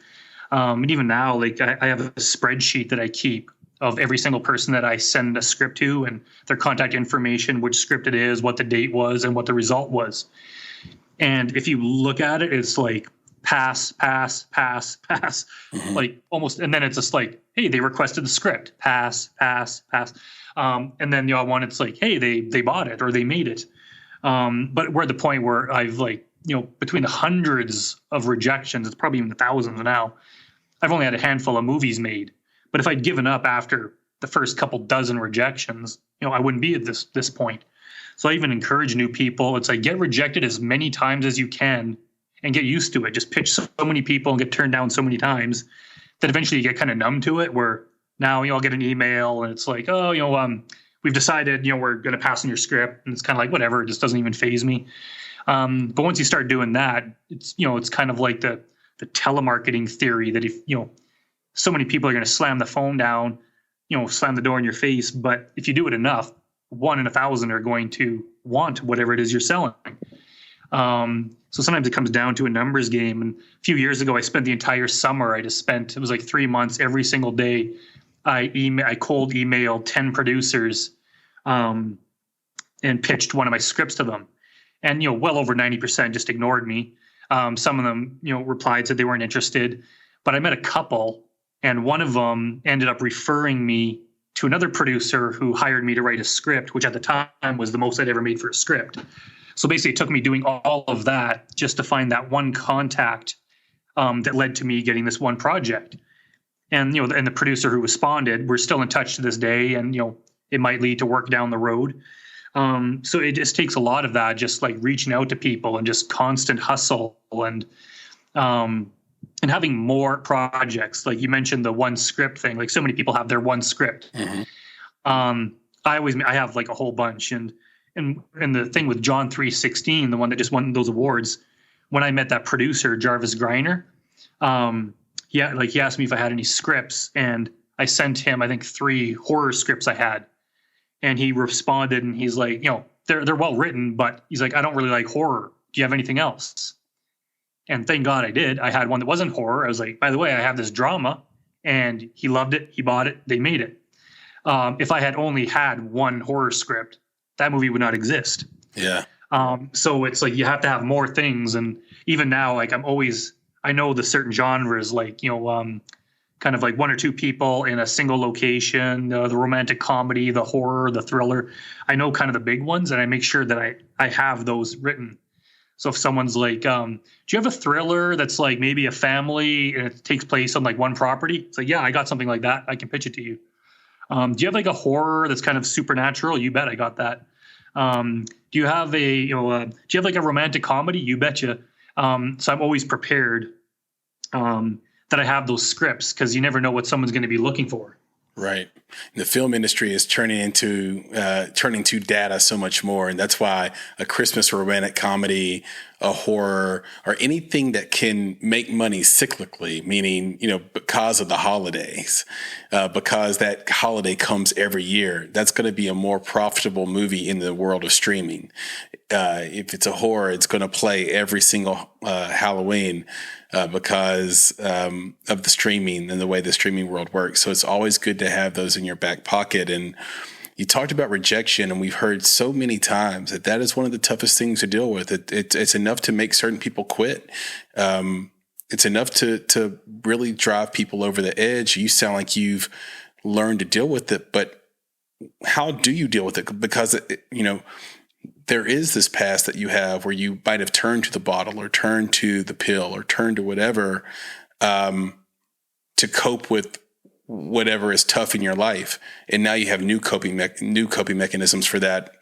even now, I have a spreadsheet that I keep of every single person that I send a script to, and their contact information, which script it is, what the date was, and what the result was. And if you look at it, it's like pass, pass, pass, pass, almost. And then it's just like, hey, they requested the script, pass, pass, pass. And then one, it's like, hey, they bought it or they made it. But we're at the point where I've between the hundreds of rejections, it's probably even the thousands now, I've only had a handful of movies made. But if I'd given up after the first couple dozen rejections, I wouldn't be at this point. So I even encourage new people. It's like, get rejected as many times as you can and get used to it. Just pitch so many people and get turned down so many times that eventually you get kind of numb to it, where now, I'll get an email and it's like, oh, we've decided, we're going to pass on your script. And it's kind of like, whatever, it just doesn't even faze me. But once you start doing that, it's kind of like the telemarketing theory that if, so many people are going to slam the phone down, slam the door in your face. But if you do it enough, 1 in 1,000 are going to want whatever it is you're selling. So sometimes it comes down to a numbers game. And a few years ago, I spent the entire summer. It was like 3 months every single day. I cold emailed 10 producers and pitched one of my scripts to them. And, well over 90% just ignored me. Some of them, replied, said they weren't interested. But I met a couple, and one of them ended up referring me to another producer who hired me to write a script, which at the time was the most I'd ever made for a script. So basically it took me doing all of that just to find that one contact that led to me getting this one project. and and the producer who responded, we're still in touch to this day, and it might lead to work down the road. So it just takes a lot of that, just like reaching out to people and just constant hustle and having more projects. Like you mentioned the one script thing, like so many people have their one script. Mm-hmm. I have like a whole bunch, and the thing with John 3:16, the one that just won those awards, when I met that producer, Jarvis Greiner, he asked me if I had any scripts, and I sent him, I think, 3 horror scripts I had. And he responded, and he's like, they're well written, but he's like, I don't really like horror. Do you have anything else? And thank God I did. I had one that wasn't horror. I was like, by the way, I have this drama, and he loved it. He bought it. They made it. If I had only had one horror script, that movie would not exist. Yeah. So it's like you have to have more things. And even now, like I know the certain genres, like, kind of like 1 or 2 people in a single location, the romantic comedy, the horror, the thriller. I know kind of the big ones, and I make sure that I have those written. So if someone's like, do you have a thriller that's like maybe a family and it takes place on like one property? It's like, yeah, I got something like that. I can pitch it to you. Do you have like a horror that's kind of supernatural? You bet I got that. Do you have do you have like a romantic comedy? You betcha. So I'm always prepared that I have those scripts, because you never know what someone's going to be looking for. Right. The film industry is turning to data so much more. And that's why a Christmas romantic comedy, a horror, or anything that can make money cyclically, meaning, because of the holidays, because that holiday comes every year, that's going to be a more profitable movie in the world of streaming. If it's a horror, it's going to play every single Halloween. Because of the streaming and the way the streaming world works. So it's always good to have those in your back pocket. And you talked about rejection, and we've heard so many times that is one of the toughest things to deal with. It's enough to make certain people quit. It's enough to really drive people over the edge. You sound like you've learned to deal with it, but how do you deal with it? Because, there is this past that you have where you might have turned to the bottle or turned to the pill or turned to whatever to cope with whatever is tough in your life. And now you have new coping mechanisms for that.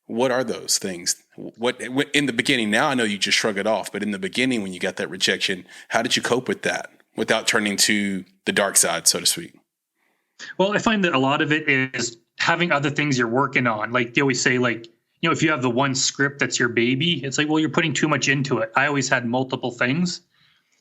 What are those things? What in the beginning, now I know you just shrug it off, but in the beginning when you got that rejection, how did you cope with that without turning to the dark side, so to speak? Well, I find that a lot of it is having other things you're working on. Like they always say, like, if you have the one script that's your baby, it's like, well, you're putting too much into it. I always had multiple things.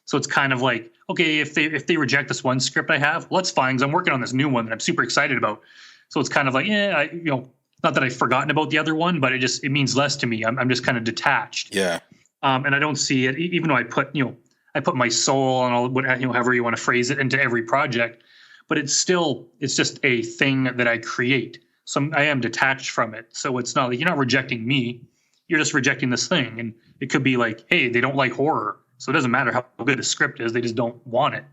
So it's kind of like, okay, if they reject this one script I have, well, that's fine, because I'm working on this new one that I'm super excited about. So it's kind of like, not that I've forgotten about the other one, but it means less to me. I'm just kind of detached. Yeah. And I don't see it, even though I put my soul and all, however you want to phrase it, into every project, but it's just a thing that I create. So I am detached from it. So it's not like you're not rejecting me. You're just rejecting this thing. And it could be like, hey, they don't like horror. So it doesn't matter how good a script is. They just don't want it.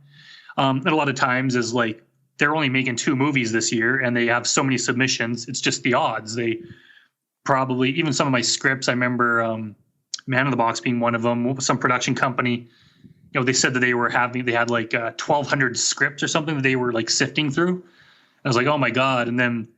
And a lot of times is like, they're only making 2 movies this year and they have so many submissions. It's just the odds. They probably, even some of my scripts, I remember Man in the Box being one of them, some production company, they said that they had like 1,200 scripts or something that they were like sifting through. I was like, oh my God. And then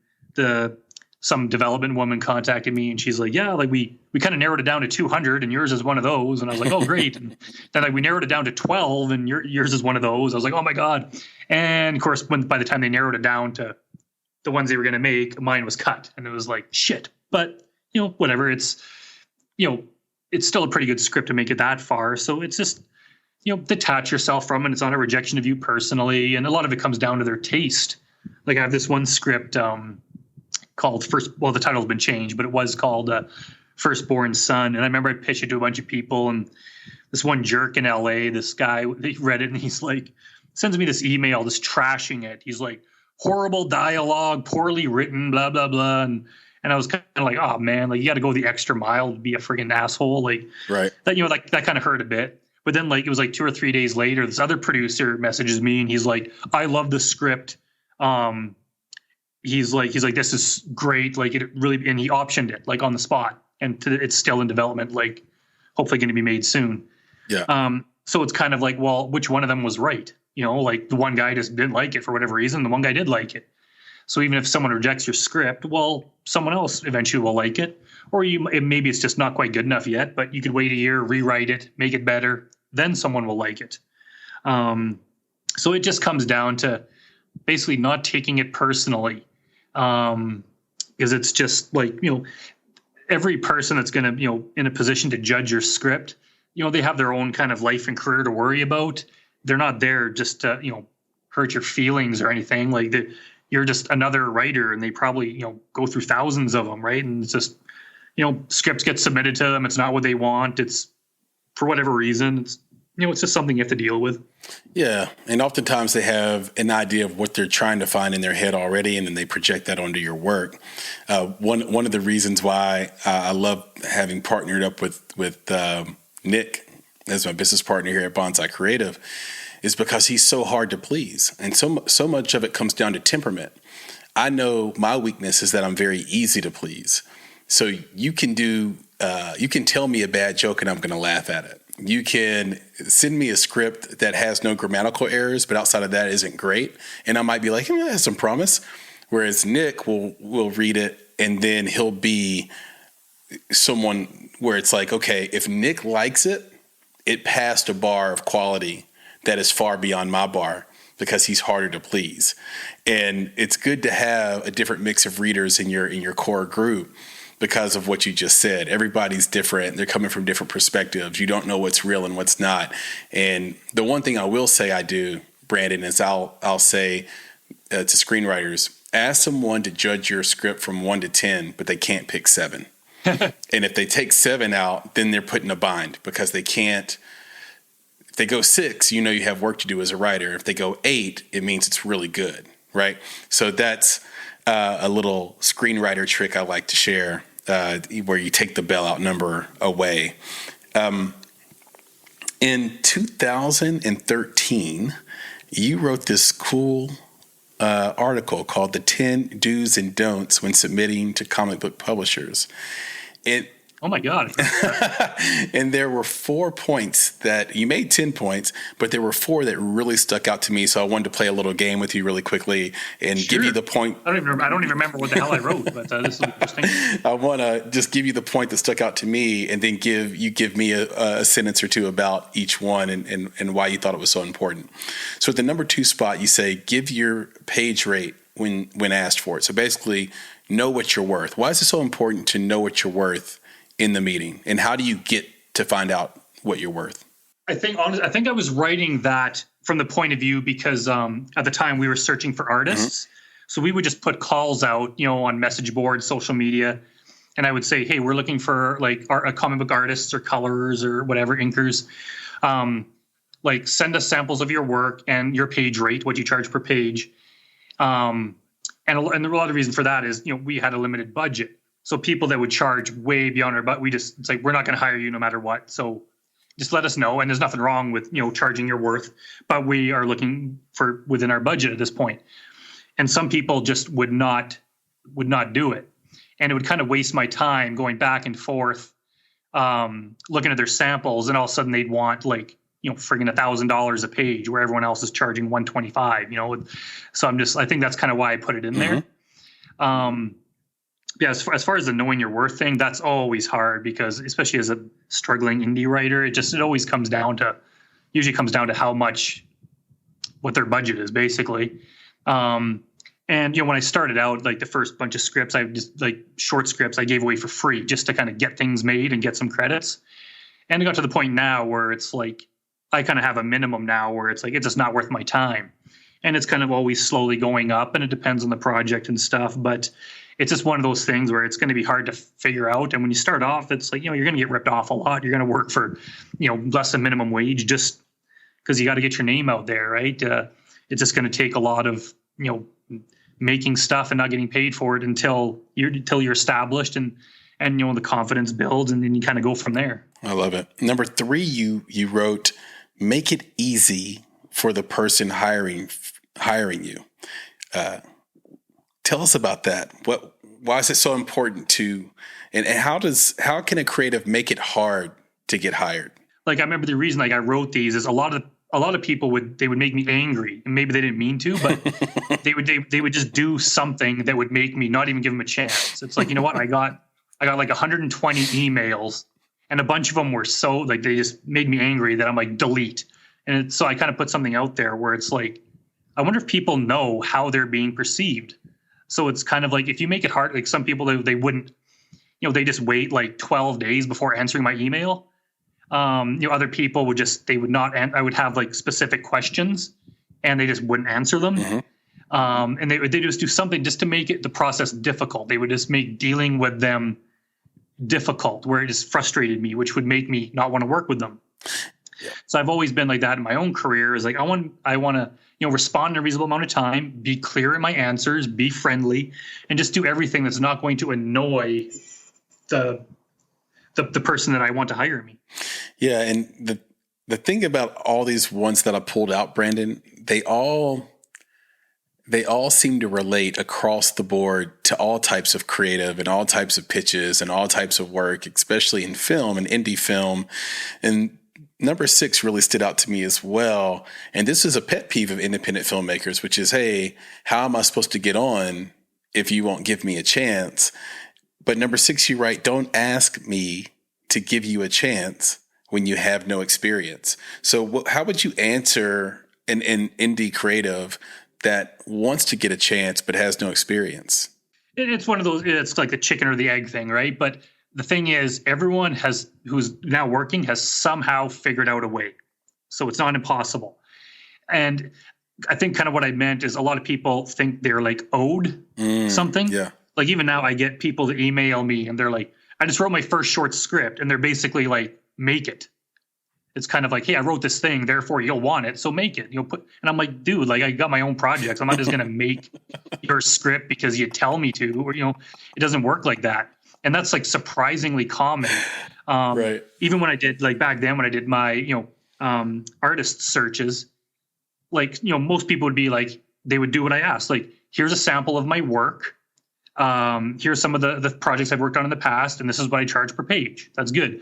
some development woman contacted me and she's like, yeah, like we kind of narrowed it down to 200 and yours is one of those. And I was like, oh, great. And then like we narrowed it down to 12 and yours is one of those. I was like, oh my God. And of course, by the time they narrowed it down to the ones they were going to make, mine was cut. And it was like, shit. But, whatever. It's still a pretty good script to make it that far. So it's just, detach yourself from it. It's not a rejection of you personally. And a lot of it comes down to their taste. Like I have this one script, called the title's been changed, but it was called Firstborn Son. And I remember I pitched it to a bunch of people, and this one jerk in LA, this guy, he read it and he's like, sends me this email, just trashing it. He's like, horrible dialogue, poorly written, blah, blah, blah. And I was kind of like, oh man, like you got to go the extra mile to be a friggin' asshole. Like right. That, that kind of hurt a bit. But then like, it was like 2 or 3 days later, this other producer messages me and he's like, I love the script. He's like, this is great. Like it really, and he optioned it like on the spot, and it's still in development, like hopefully going to be made soon. Yeah. So it's kind of like, well, which one of them was right? like the one guy just didn't like it for whatever reason. The one guy did like it. So even if someone rejects your script, well, someone else eventually will like it. Or maybe it's just not quite good enough yet, but you could wait a year, rewrite it, make it better. Then someone will like it. So it just comes down to basically not taking it personally. Because it's just like, every person that's going to, in a position to judge your script, they have their own kind of life and career to worry about. They're not there just to, hurt your feelings or anything. Like you're just another writer, and they probably, go through thousands of them, right? And it's just, scripts get submitted to them. It's not what they want. It's for whatever reason. It's, it's just something you have to deal with. Yeah. And oftentimes they have an idea of what they're trying to find in their head already, and then they project that onto your work. One of the reasons why I love having partnered up with Nick as my business partner here at Bonsai Creative is because he's so hard to please. And so much of it comes down to temperament. I know my weakness is that I'm very easy to please. So you can tell me a bad joke and I'm going to laugh at it. You can send me a script that has no grammatical errors, but outside of that isn't great. And I might be like, that has some promise. Whereas Nick will read it, and then he'll be someone where it's like, okay, if Nick likes it, it passed a bar of quality that is far beyond my bar because he's harder to please. And it's good to have a different mix of readers in your core group. Because of what you just said. Everybody's different. They're coming from different perspectives. You don't know what's real and what's not. And the one thing I will say I do, Brandon, is I'll say to screenwriters, ask someone to judge your script from 1 to 10, but they can't pick 7. And if they take 7 out, then they're put in a bind because they can't. If they go 6, you have work to do as a writer. If they go 8, it means it's really good, right? So that's a little screenwriter trick I like to share. Where you take the bailout number away. In 2013, you wrote this cool article called "The 10 Do's and Don'ts When Submitting to Comic Book Publishers." Oh my God. And there were 4 points that you made 10 points, but there were 4 that really stuck out to me. So I wanted to play a little game with you really quickly and give you the point. I don't even remember what the hell I wrote, but this is interesting. I want to just give you the point that stuck out to me, and then give me a sentence or two about each one and why you thought it was so important. So at the number 2 spot, you say, give your page rate when asked for it. So basically, know what you're worth. Why is it so important to know what you're worth in the meeting, and how do you get to find out what you're worth? I think I was writing that from the point of view because at the time we were searching for artists. Mm-hmm. So we would just put calls out, on message boards, social media. And I would say, hey, we're looking for like comic book artists or colorers or whatever, inkers. Send us samples of your work and your page rate, what you charge per page. And a lot of the reason for that is, we had a limited budget. So people that would charge way beyond our budget, it's like, we're not going to hire you no matter what. So just let us know. And there's nothing wrong with, charging your worth, but we are looking for within our budget at this point. And some people just would not do it. And it would kind of waste my time going back and forth, looking at their samples, and all of a sudden they'd want friggin' $1,000 a page where everyone else is charging $125, So I think that's kind of why I put it in there. Yeah, as far as the knowing your worth thing, that's always hard because, especially as a struggling indie writer, it always comes down to how much, what their budget is basically. And when I started out, like the first bunch of scripts, I just short scripts I gave away for free just to kind of get things made and get some credits. And it got to the point now where it's like I kind of have a minimum now where it's like it's just not worth my time. And it's kind of always slowly going up, and it depends on the project and stuff, but it's just one of those things where it's going to be hard to figure out. And when you start off, it's like, you're going to get ripped off a lot. You're going to work for, less than minimum wage just because you got to get your name out there, right? It's just going to take a lot of, making stuff and not getting paid for it until you're established and the confidence builds, and then you kind of go from there. I love it. Number 3, you wrote, make it easy for the person hiring you. Tell us about that. Why is it so important to, and how can a creative make it hard to get hired? Like, I remember the reason I wrote these is a lot of a lot of people would make me angry, and maybe they didn't mean to, but they would just do something that would make me not even give them a chance. It's like, you know what? I got like 120 emails, and a bunch of them were so like they just made me angry that I'm like delete. And so I kind of put something out there where it's like, I wonder if people know how they're being perceived. So it's kind of like if you make it hard, like some people they wouldn't, they just wait like 12 days before answering my email. Other people would they would not, I would have like specific questions and they just wouldn't answer them. Mm-hmm. And they just do something just to make the process difficult. They would just make dealing with them difficult, where it just frustrated me, which would make me not want to work with them. Yeah. So I've always been like that in my own career. Is like I want to respond in a reasonable amount of time, be clear in my answers, be friendly, and just do everything that's not going to annoy the person that I want to hire me. Yeah, and the thing about all these ones that I pulled out, Brandon, they all seem to relate across the board to all types of creative and all types of pitches and all types of work, especially in film and indie film. And number 6 really stood out to me as well. And this is a pet peeve of independent filmmakers, which is, hey, how am I supposed to get on if you won't give me a chance? But number 6, you write, don't ask me to give you a chance when you have no experience. So how would you answer an indie creative that wants to get a chance but has no experience? It's one of those, it's like the chicken or the egg thing, right? But the thing is, everyone who's now working has somehow figured out a way. So it's not impossible. And I think kind of what I meant is a lot of people think they're like owed something. Yeah. Like even now I get people to email me and they're like, I just wrote my first short script, and they're basically like, make it. It's kind of like, hey, I wrote this thing, therefore you'll want it, so make it. And I'm like, dude, like I got my own projects. I'm not just gonna make your script because you tell me to, or it doesn't work like that. And that's like surprisingly common. Right. Even when I did like back then when I did my artist searches, like most people would be like, they would do what I asked. Like, here's a sample of my work. Here's some of the projects I've worked on in the past, and this is what I charge per page. That's good.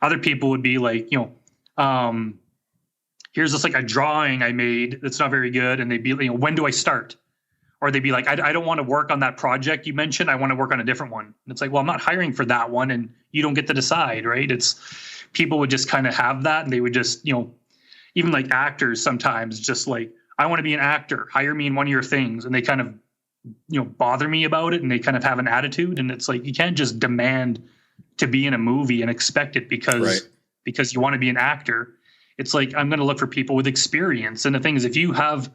Other people would be like, here's just like a drawing I made that's not very good, and they'd be, when do I start? Or they'd be like, I don't want to work on that project you mentioned. I want to work on a different one. And it's like, well, I'm not hiring for that one, and you don't get to decide, right? It's people would just kind of have that, and they would just, even like actors sometimes just like, I want to be an actor. Hire me in one of your things, and they kind of bother me about it, and they kind of have an attitude, and it's like you can't just demand to be in a movie and expect it because you want to be an actor. It's like I'm going to look for people with experience, and the thing is, if you have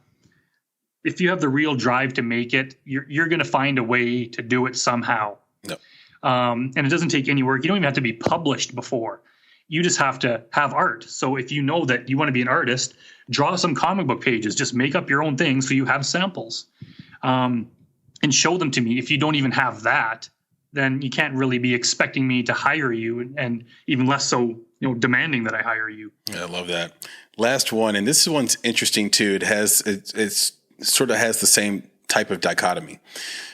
the real drive to make it, you're going to find a way to do it somehow. No. And it doesn't take any work. You don't even have to be published before. You just have to have art. So if you know that you want to be an artist, draw some comic book pages. Just make up your own things so you have samples. And show them to me. If you don't even have that, then you can't really be expecting me to hire you, and even less so, demanding that I hire you. Yeah, I love that. Last one, and this one's interesting too. It's sort of has the same type of dichotomy,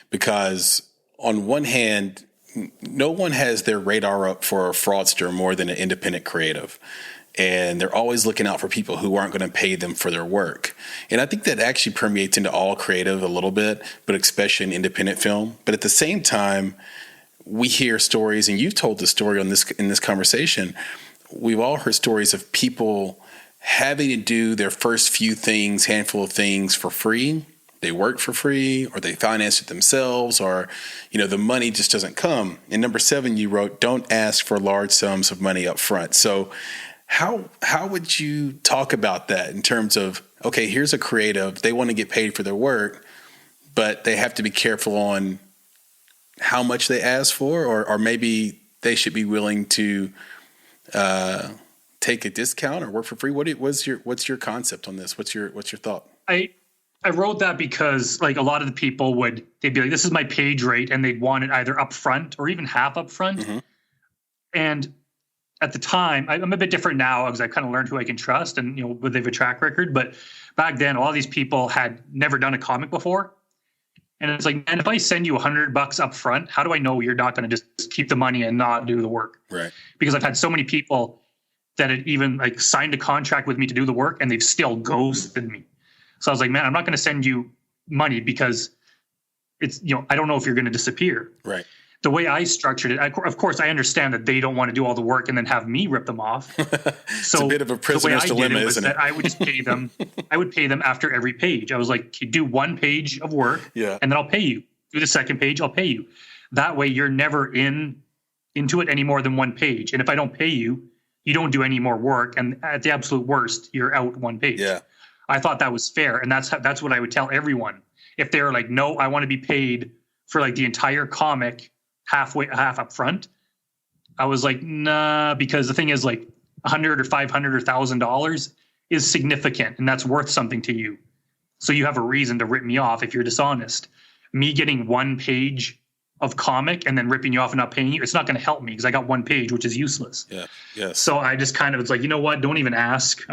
because on one hand, no one has their radar up for a fraudster more than an independent creative. And they're always looking out for people who aren't going to pay them for their work. And I think that actually permeates into all creative a little bit, but especially in independent film. But at the same time, we hear stories, and you've told the story in this conversation. We've all heard stories of people having to do their first few things, handful of things for free. They work for free, or they finance it themselves, or, the money just doesn't come. And number 7, you wrote, don't ask for large sums of money up front. So how would you talk about that in terms of, okay, here's a creative, they want to get paid for their work, but they have to be careful on how much they ask for, or maybe they should be willing to take a discount or work for free. What's your concept on this? What's your thought? I wrote that because like a lot of the people they'd be like, this is my page rate, and they'd want it either up front or even half up front. Mm-hmm. And at the time, I'm a bit different now because I've kind of learned who I can trust, and they have a track record. But back then, a lot of these people had never done a comic before, and it's like, man, if I send you $100 up front, how do I know you're not going to just keep the money and not do the work? Right. Because I've had so many people that had even like signed a contract with me to do the work, and they've still ghosted me. So I was like, man, I'm not going to send you money because it's, I don't know if you're going to disappear. Right. The way I structured it, of course, I understand that they don't want to do all the work and then have me rip them off. It's So a bit of a prisoner's dilemma, isn't it? I would just pay them. I would pay them after every page. I was like, you do one page of work, and then I'll pay you. Do the second page, I'll pay you. That way, you're never into it any more than one page. And if I don't pay you, you don't do any more work. And at the absolute worst, you're out one page. Yeah. I thought that was fair, and that's what I would tell everyone. If they're like, no, I want to be paid for like the entire comic half up front, I was like, nah, because the thing is, like, $100 or $500 or $1,000 is significant, and that's worth something to you. So you have a reason to rip me off if you're dishonest. Me getting one page of comic and then ripping you off and not paying you, it's not going to help me because I got one page, which is useless. Yeah. Yes. So I just kind of, it's like, you know what? Don't even ask.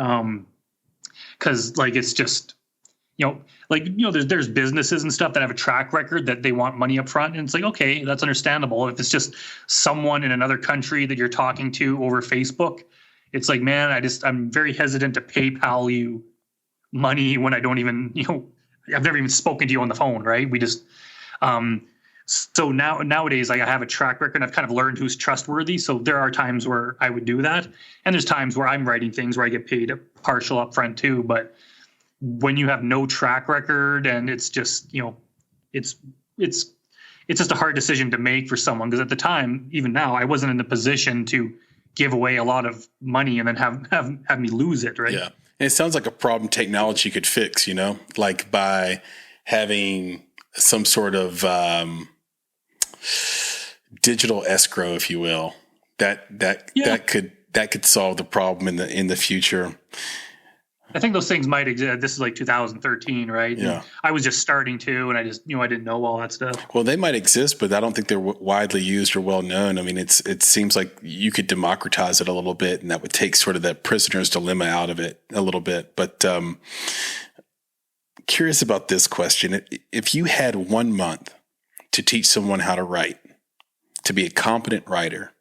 Because like, it's just, there's businesses and stuff that have a track record that they want money up front. And it's like, okay, that's understandable. If it's just someone in another country that you're talking to over Facebook, it's like, man, I'm very hesitant to PayPal you money when I don't even, I've never even spoken to you on the phone, right? We just, so nowadays, like, I have a track record. I've kind of learned who's trustworthy. So there are times where I would do that. And there's times where I'm writing things where I get paid a partial upfront too. But when you have no track record and it's just, it's just a hard decision to make for someone. Because at the time, even now, I wasn't in the position to give away a lot of money and then have me lose it, right? Yeah. And it sounds like a problem technology could fix, like by having some sort of digital escrow, if you will, that could solve the problem in the future. I think those things might exist. This is like 2013, right? Yeah. And I was just starting to, and I just, I didn't know all that stuff. Well, they might exist, but I don't think they're widely used or well known. I mean, it seems like you could democratize it a little bit, and that would take sort of that prisoner's dilemma out of it a little bit. But curious about this question. If you had 1 month to teach someone how to write, to be a competent writer,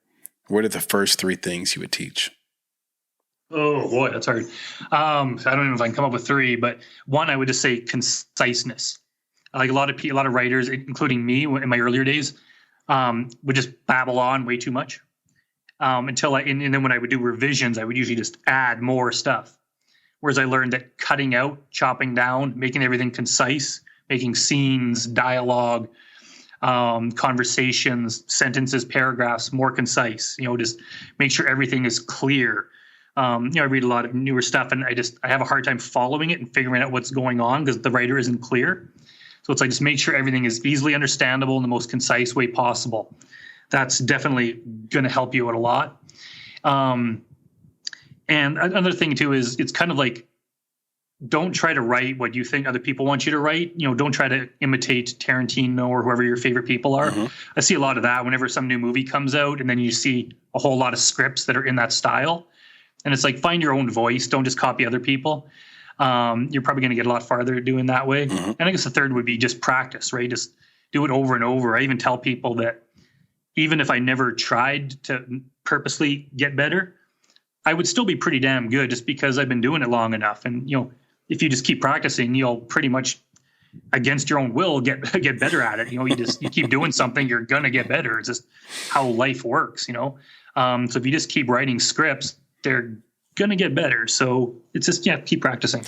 what are the first 3 things you would teach? Oh boy, that's hard. I don't even know if I can come up with 3, but one, I would just say conciseness. Like a lot of writers, including me in my earlier days, would just babble on way too much. And then when I would do revisions, I would usually just add more stuff. Whereas I learned that cutting out, chopping down, making everything concise, making scenes, dialogue, conversations, sentences, paragraphs more concise. Just make sure everything is clear. I read a lot of newer stuff, and I have a hard time following it and figuring out what's going on because the writer isn't clear. So it's like, just make sure everything is easily understandable in the most concise way possible. That's definitely going to help you out a lot. And another thing too is, it's kind of like, don't try to write what you think other people want you to write. Don't try to imitate Tarantino or whoever your favorite people are. Mm-hmm. I see a lot of that whenever some new movie comes out, and then you see a whole lot of scripts that are in that style. And it's like, find your own voice. Don't just copy other people. You're probably going to get a lot farther doing that way. Mm-hmm. And I guess the third would be just practice, right? Just do it over and over. I even tell people that even if I never tried to purposely get better, I would still be pretty damn good just because I've been doing it long enough. And, if you just keep practicing, you'll pretty much, against your own will, get better at it. You keep doing something, you're going to get better. It's just how life works, So if you just keep writing scripts, they're going to get better. So it's just, keep practicing.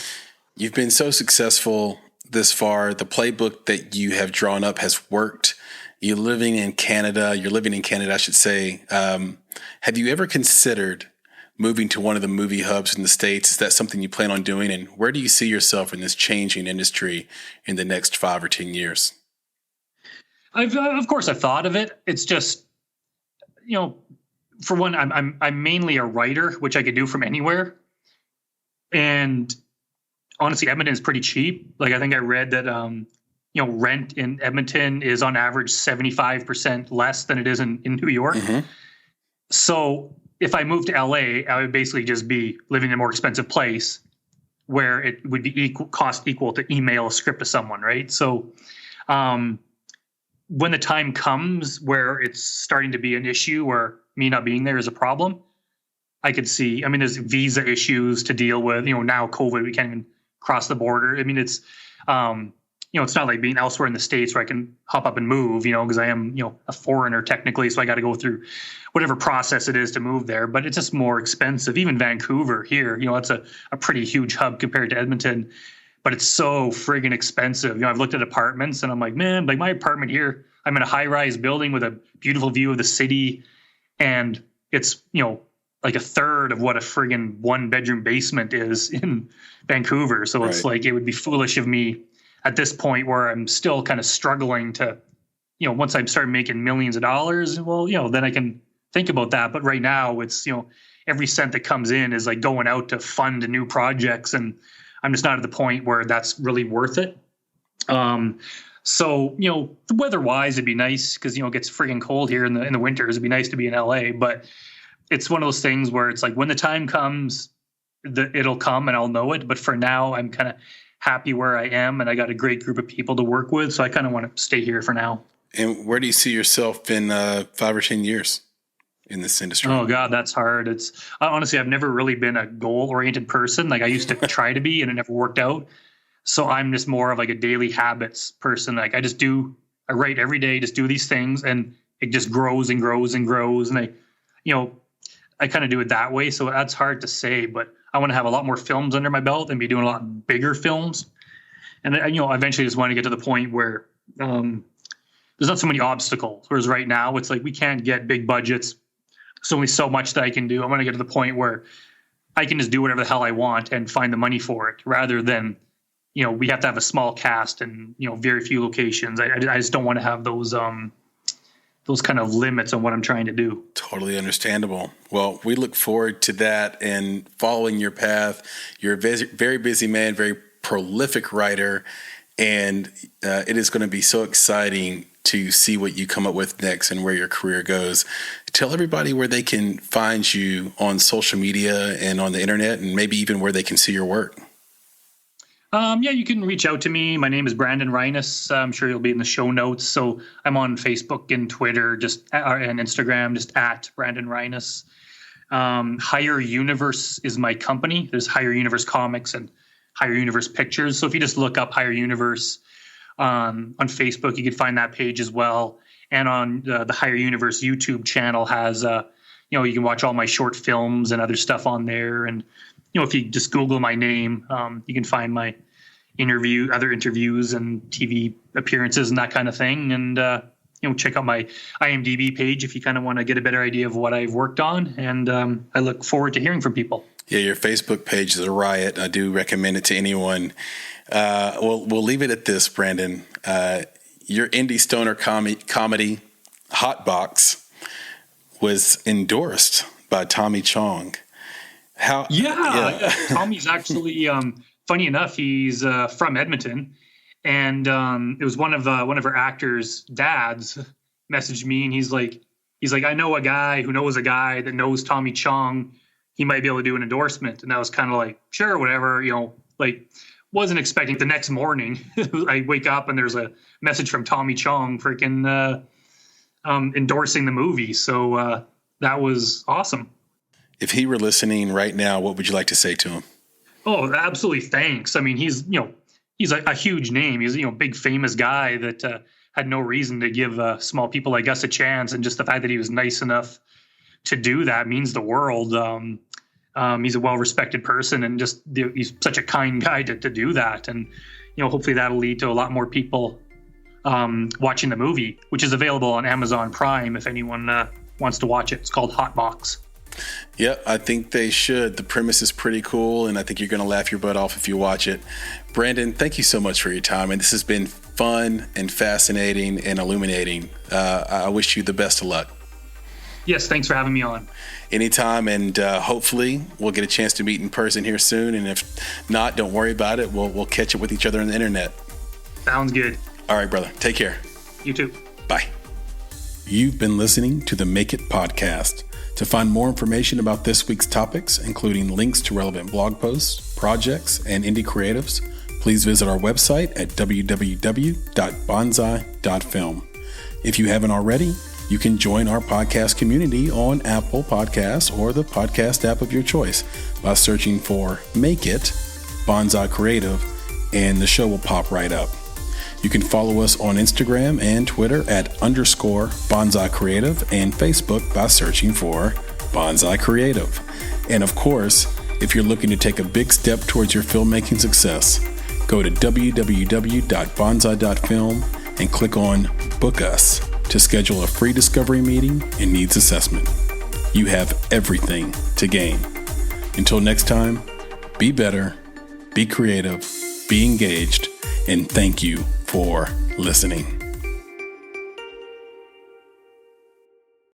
You've been so successful this far. The playbook that you have drawn up has worked. You're living in Canada, I should say. Have you ever considered moving to one of the movie hubs in the States? Is that something you plan on doing? And where do you see yourself in this changing industry in the next 5 or 10 years? Of course, I've thought of it. It's just, for one, I'm mainly a writer, which I could do from anywhere. And honestly, Edmonton is pretty cheap. Like, I think I read that, rent in Edmonton is on average 75% less than it is in New York. Mm-hmm. So if I moved to LA, I would basically just be living in a more expensive place where it would be equal to email a script to someone, right? So when the time comes where it's starting to be an issue where me not being there is a problem, I could see. I mean, there's visa issues to deal with. Now COVID, we can't even cross the border. I mean, it's it's not like being elsewhere in the States where I can hop up and move, because I am, a foreigner technically. So I got to go through whatever process it is to move there. But it's just more expensive. Even Vancouver here, it's a pretty huge hub compared to Edmonton. But it's so friggin' expensive. I've looked at apartments and I'm like, man, like my apartment here, I'm in a high-rise building with a beautiful view of the city. And it's, like a third of what a friggin' 1-bedroom basement is in Vancouver. So it's like, it would be foolish of me at this point where I'm still kind of struggling to, once I start making millions of dollars, well, then I can think about that. But right now it's, every cent that comes in is like going out to fund new projects. And I'm just not at the point where that's really worth it. So, weather-wise, it'd be nice because, it gets friggin' cold here in the winters. It'd be nice to be in LA. But it's one of those things where it's like when the time comes, it'll come and I'll know it. But for now, I'm kind of happy where I am, and I got a great group of people to work with. So I kind of want to stay here for now. And where do you see yourself in 5 or 10 years in this industry? Oh God, that's hard. It's honestly, I've never really been a goal-oriented person. Like I used to try to be, and it never worked out. So I'm just more of like a daily habits person. Like I write every day, just do these things, and it just grows and grows and grows. And I kind of do it that way. So that's hard to say, but I want to have a lot more films under my belt and be doing a lot bigger films. And eventually just want to get to the point where there's not so many obstacles. Whereas right now it's like we can't get big budgets. There's only so much that I can do. I want to get to the point where I can just do whatever the hell I want and find the money for it, rather than we have to have a small cast and very few locations. I just don't want to have those kind of limits on what I'm trying to do. Totally understandable. Well, we look forward to that and following your path. You're a very busy man, very prolific writer, and it is going to be so exciting to see what you come up with next and where your career goes. Tell everybody where they can find you on social media and on the internet, and maybe even where they can see your work. You can reach out to me. My name is Brandon Rhiness. I'm sure you'll be in the show notes. So I'm on Facebook and Twitter, and Instagram, just at Brandon Rhiness. Higher Universe is my company. There's Higher Universe Comics and Higher Universe Pictures. So if you just look up Higher Universe on Facebook, you can find that page as well. And on the Higher Universe YouTube channel has, you can watch all my short films and other stuff on there. And if you just Google my name, you can find my other interviews and TV appearances and that kind of thing. And, check out my IMDb page if you kind of want to get a better idea of what I've worked on. And I look forward to hearing from people. Yeah, your Facebook page is a riot. I do recommend it to anyone. We'll leave it at this, Brandon. Your indie stoner comedy, Hot Box, was endorsed by Tommy Chong. Tommy's actually funny enough, he's from Edmonton, and it was one of our actors' dads messaged me, and he's like I know a guy who knows a guy that knows Tommy Chong. He might be able to do an endorsement. And I was kind of like, sure, whatever, wasn't expecting. The next morning I wake up and there's a message from Tommy Chong freaking endorsing the movie. So that was awesome. If he were listening right now, what would you like to say to him? Oh, absolutely. Thanks. I mean, he's a huge name. He's, big famous guy that had no reason to give small people like us a chance. And just the fact that he was nice enough to do that means the world. He's a well-respected person, and just he's such a kind guy to do that. And, hopefully that'll lead to a lot more people watching the movie, which is available on Amazon Prime if anyone wants to watch it. It's called Hot Box. Yeah, I think they should. The premise is pretty cool, and I think you're going to laugh your butt off if you watch it. Brandon, thank you so much for your time, and this has been fun and fascinating and illuminating. I wish you the best of luck. Yes, thanks for having me on. Anytime, and hopefully we'll get a chance to meet in person here soon, and if not, don't worry about it. We'll catch up with each other on the internet. Sounds good. All right, brother. Take care. You too. Bye. You've been listening to the Make It Podcast. To find more information about this week's topics, including links to relevant blog posts, projects, and indie creatives, please visit our website at www.bonsai.film. If you haven't already, You can join our podcast community on Apple Podcasts or the podcast app of your choice by searching for Make It Bonsai Creative, and the show will pop right up. You can follow us on Instagram and Twitter at _Bonsai Creative and Facebook by searching for Bonsai Creative. And of course, if you're looking to take a big step towards your filmmaking success, go to www.bonsai.film and click on Book Us to schedule a free discovery meeting and needs assessment. You have everything to gain. Until next time, be better, be creative, be engaged, and thank you for listening.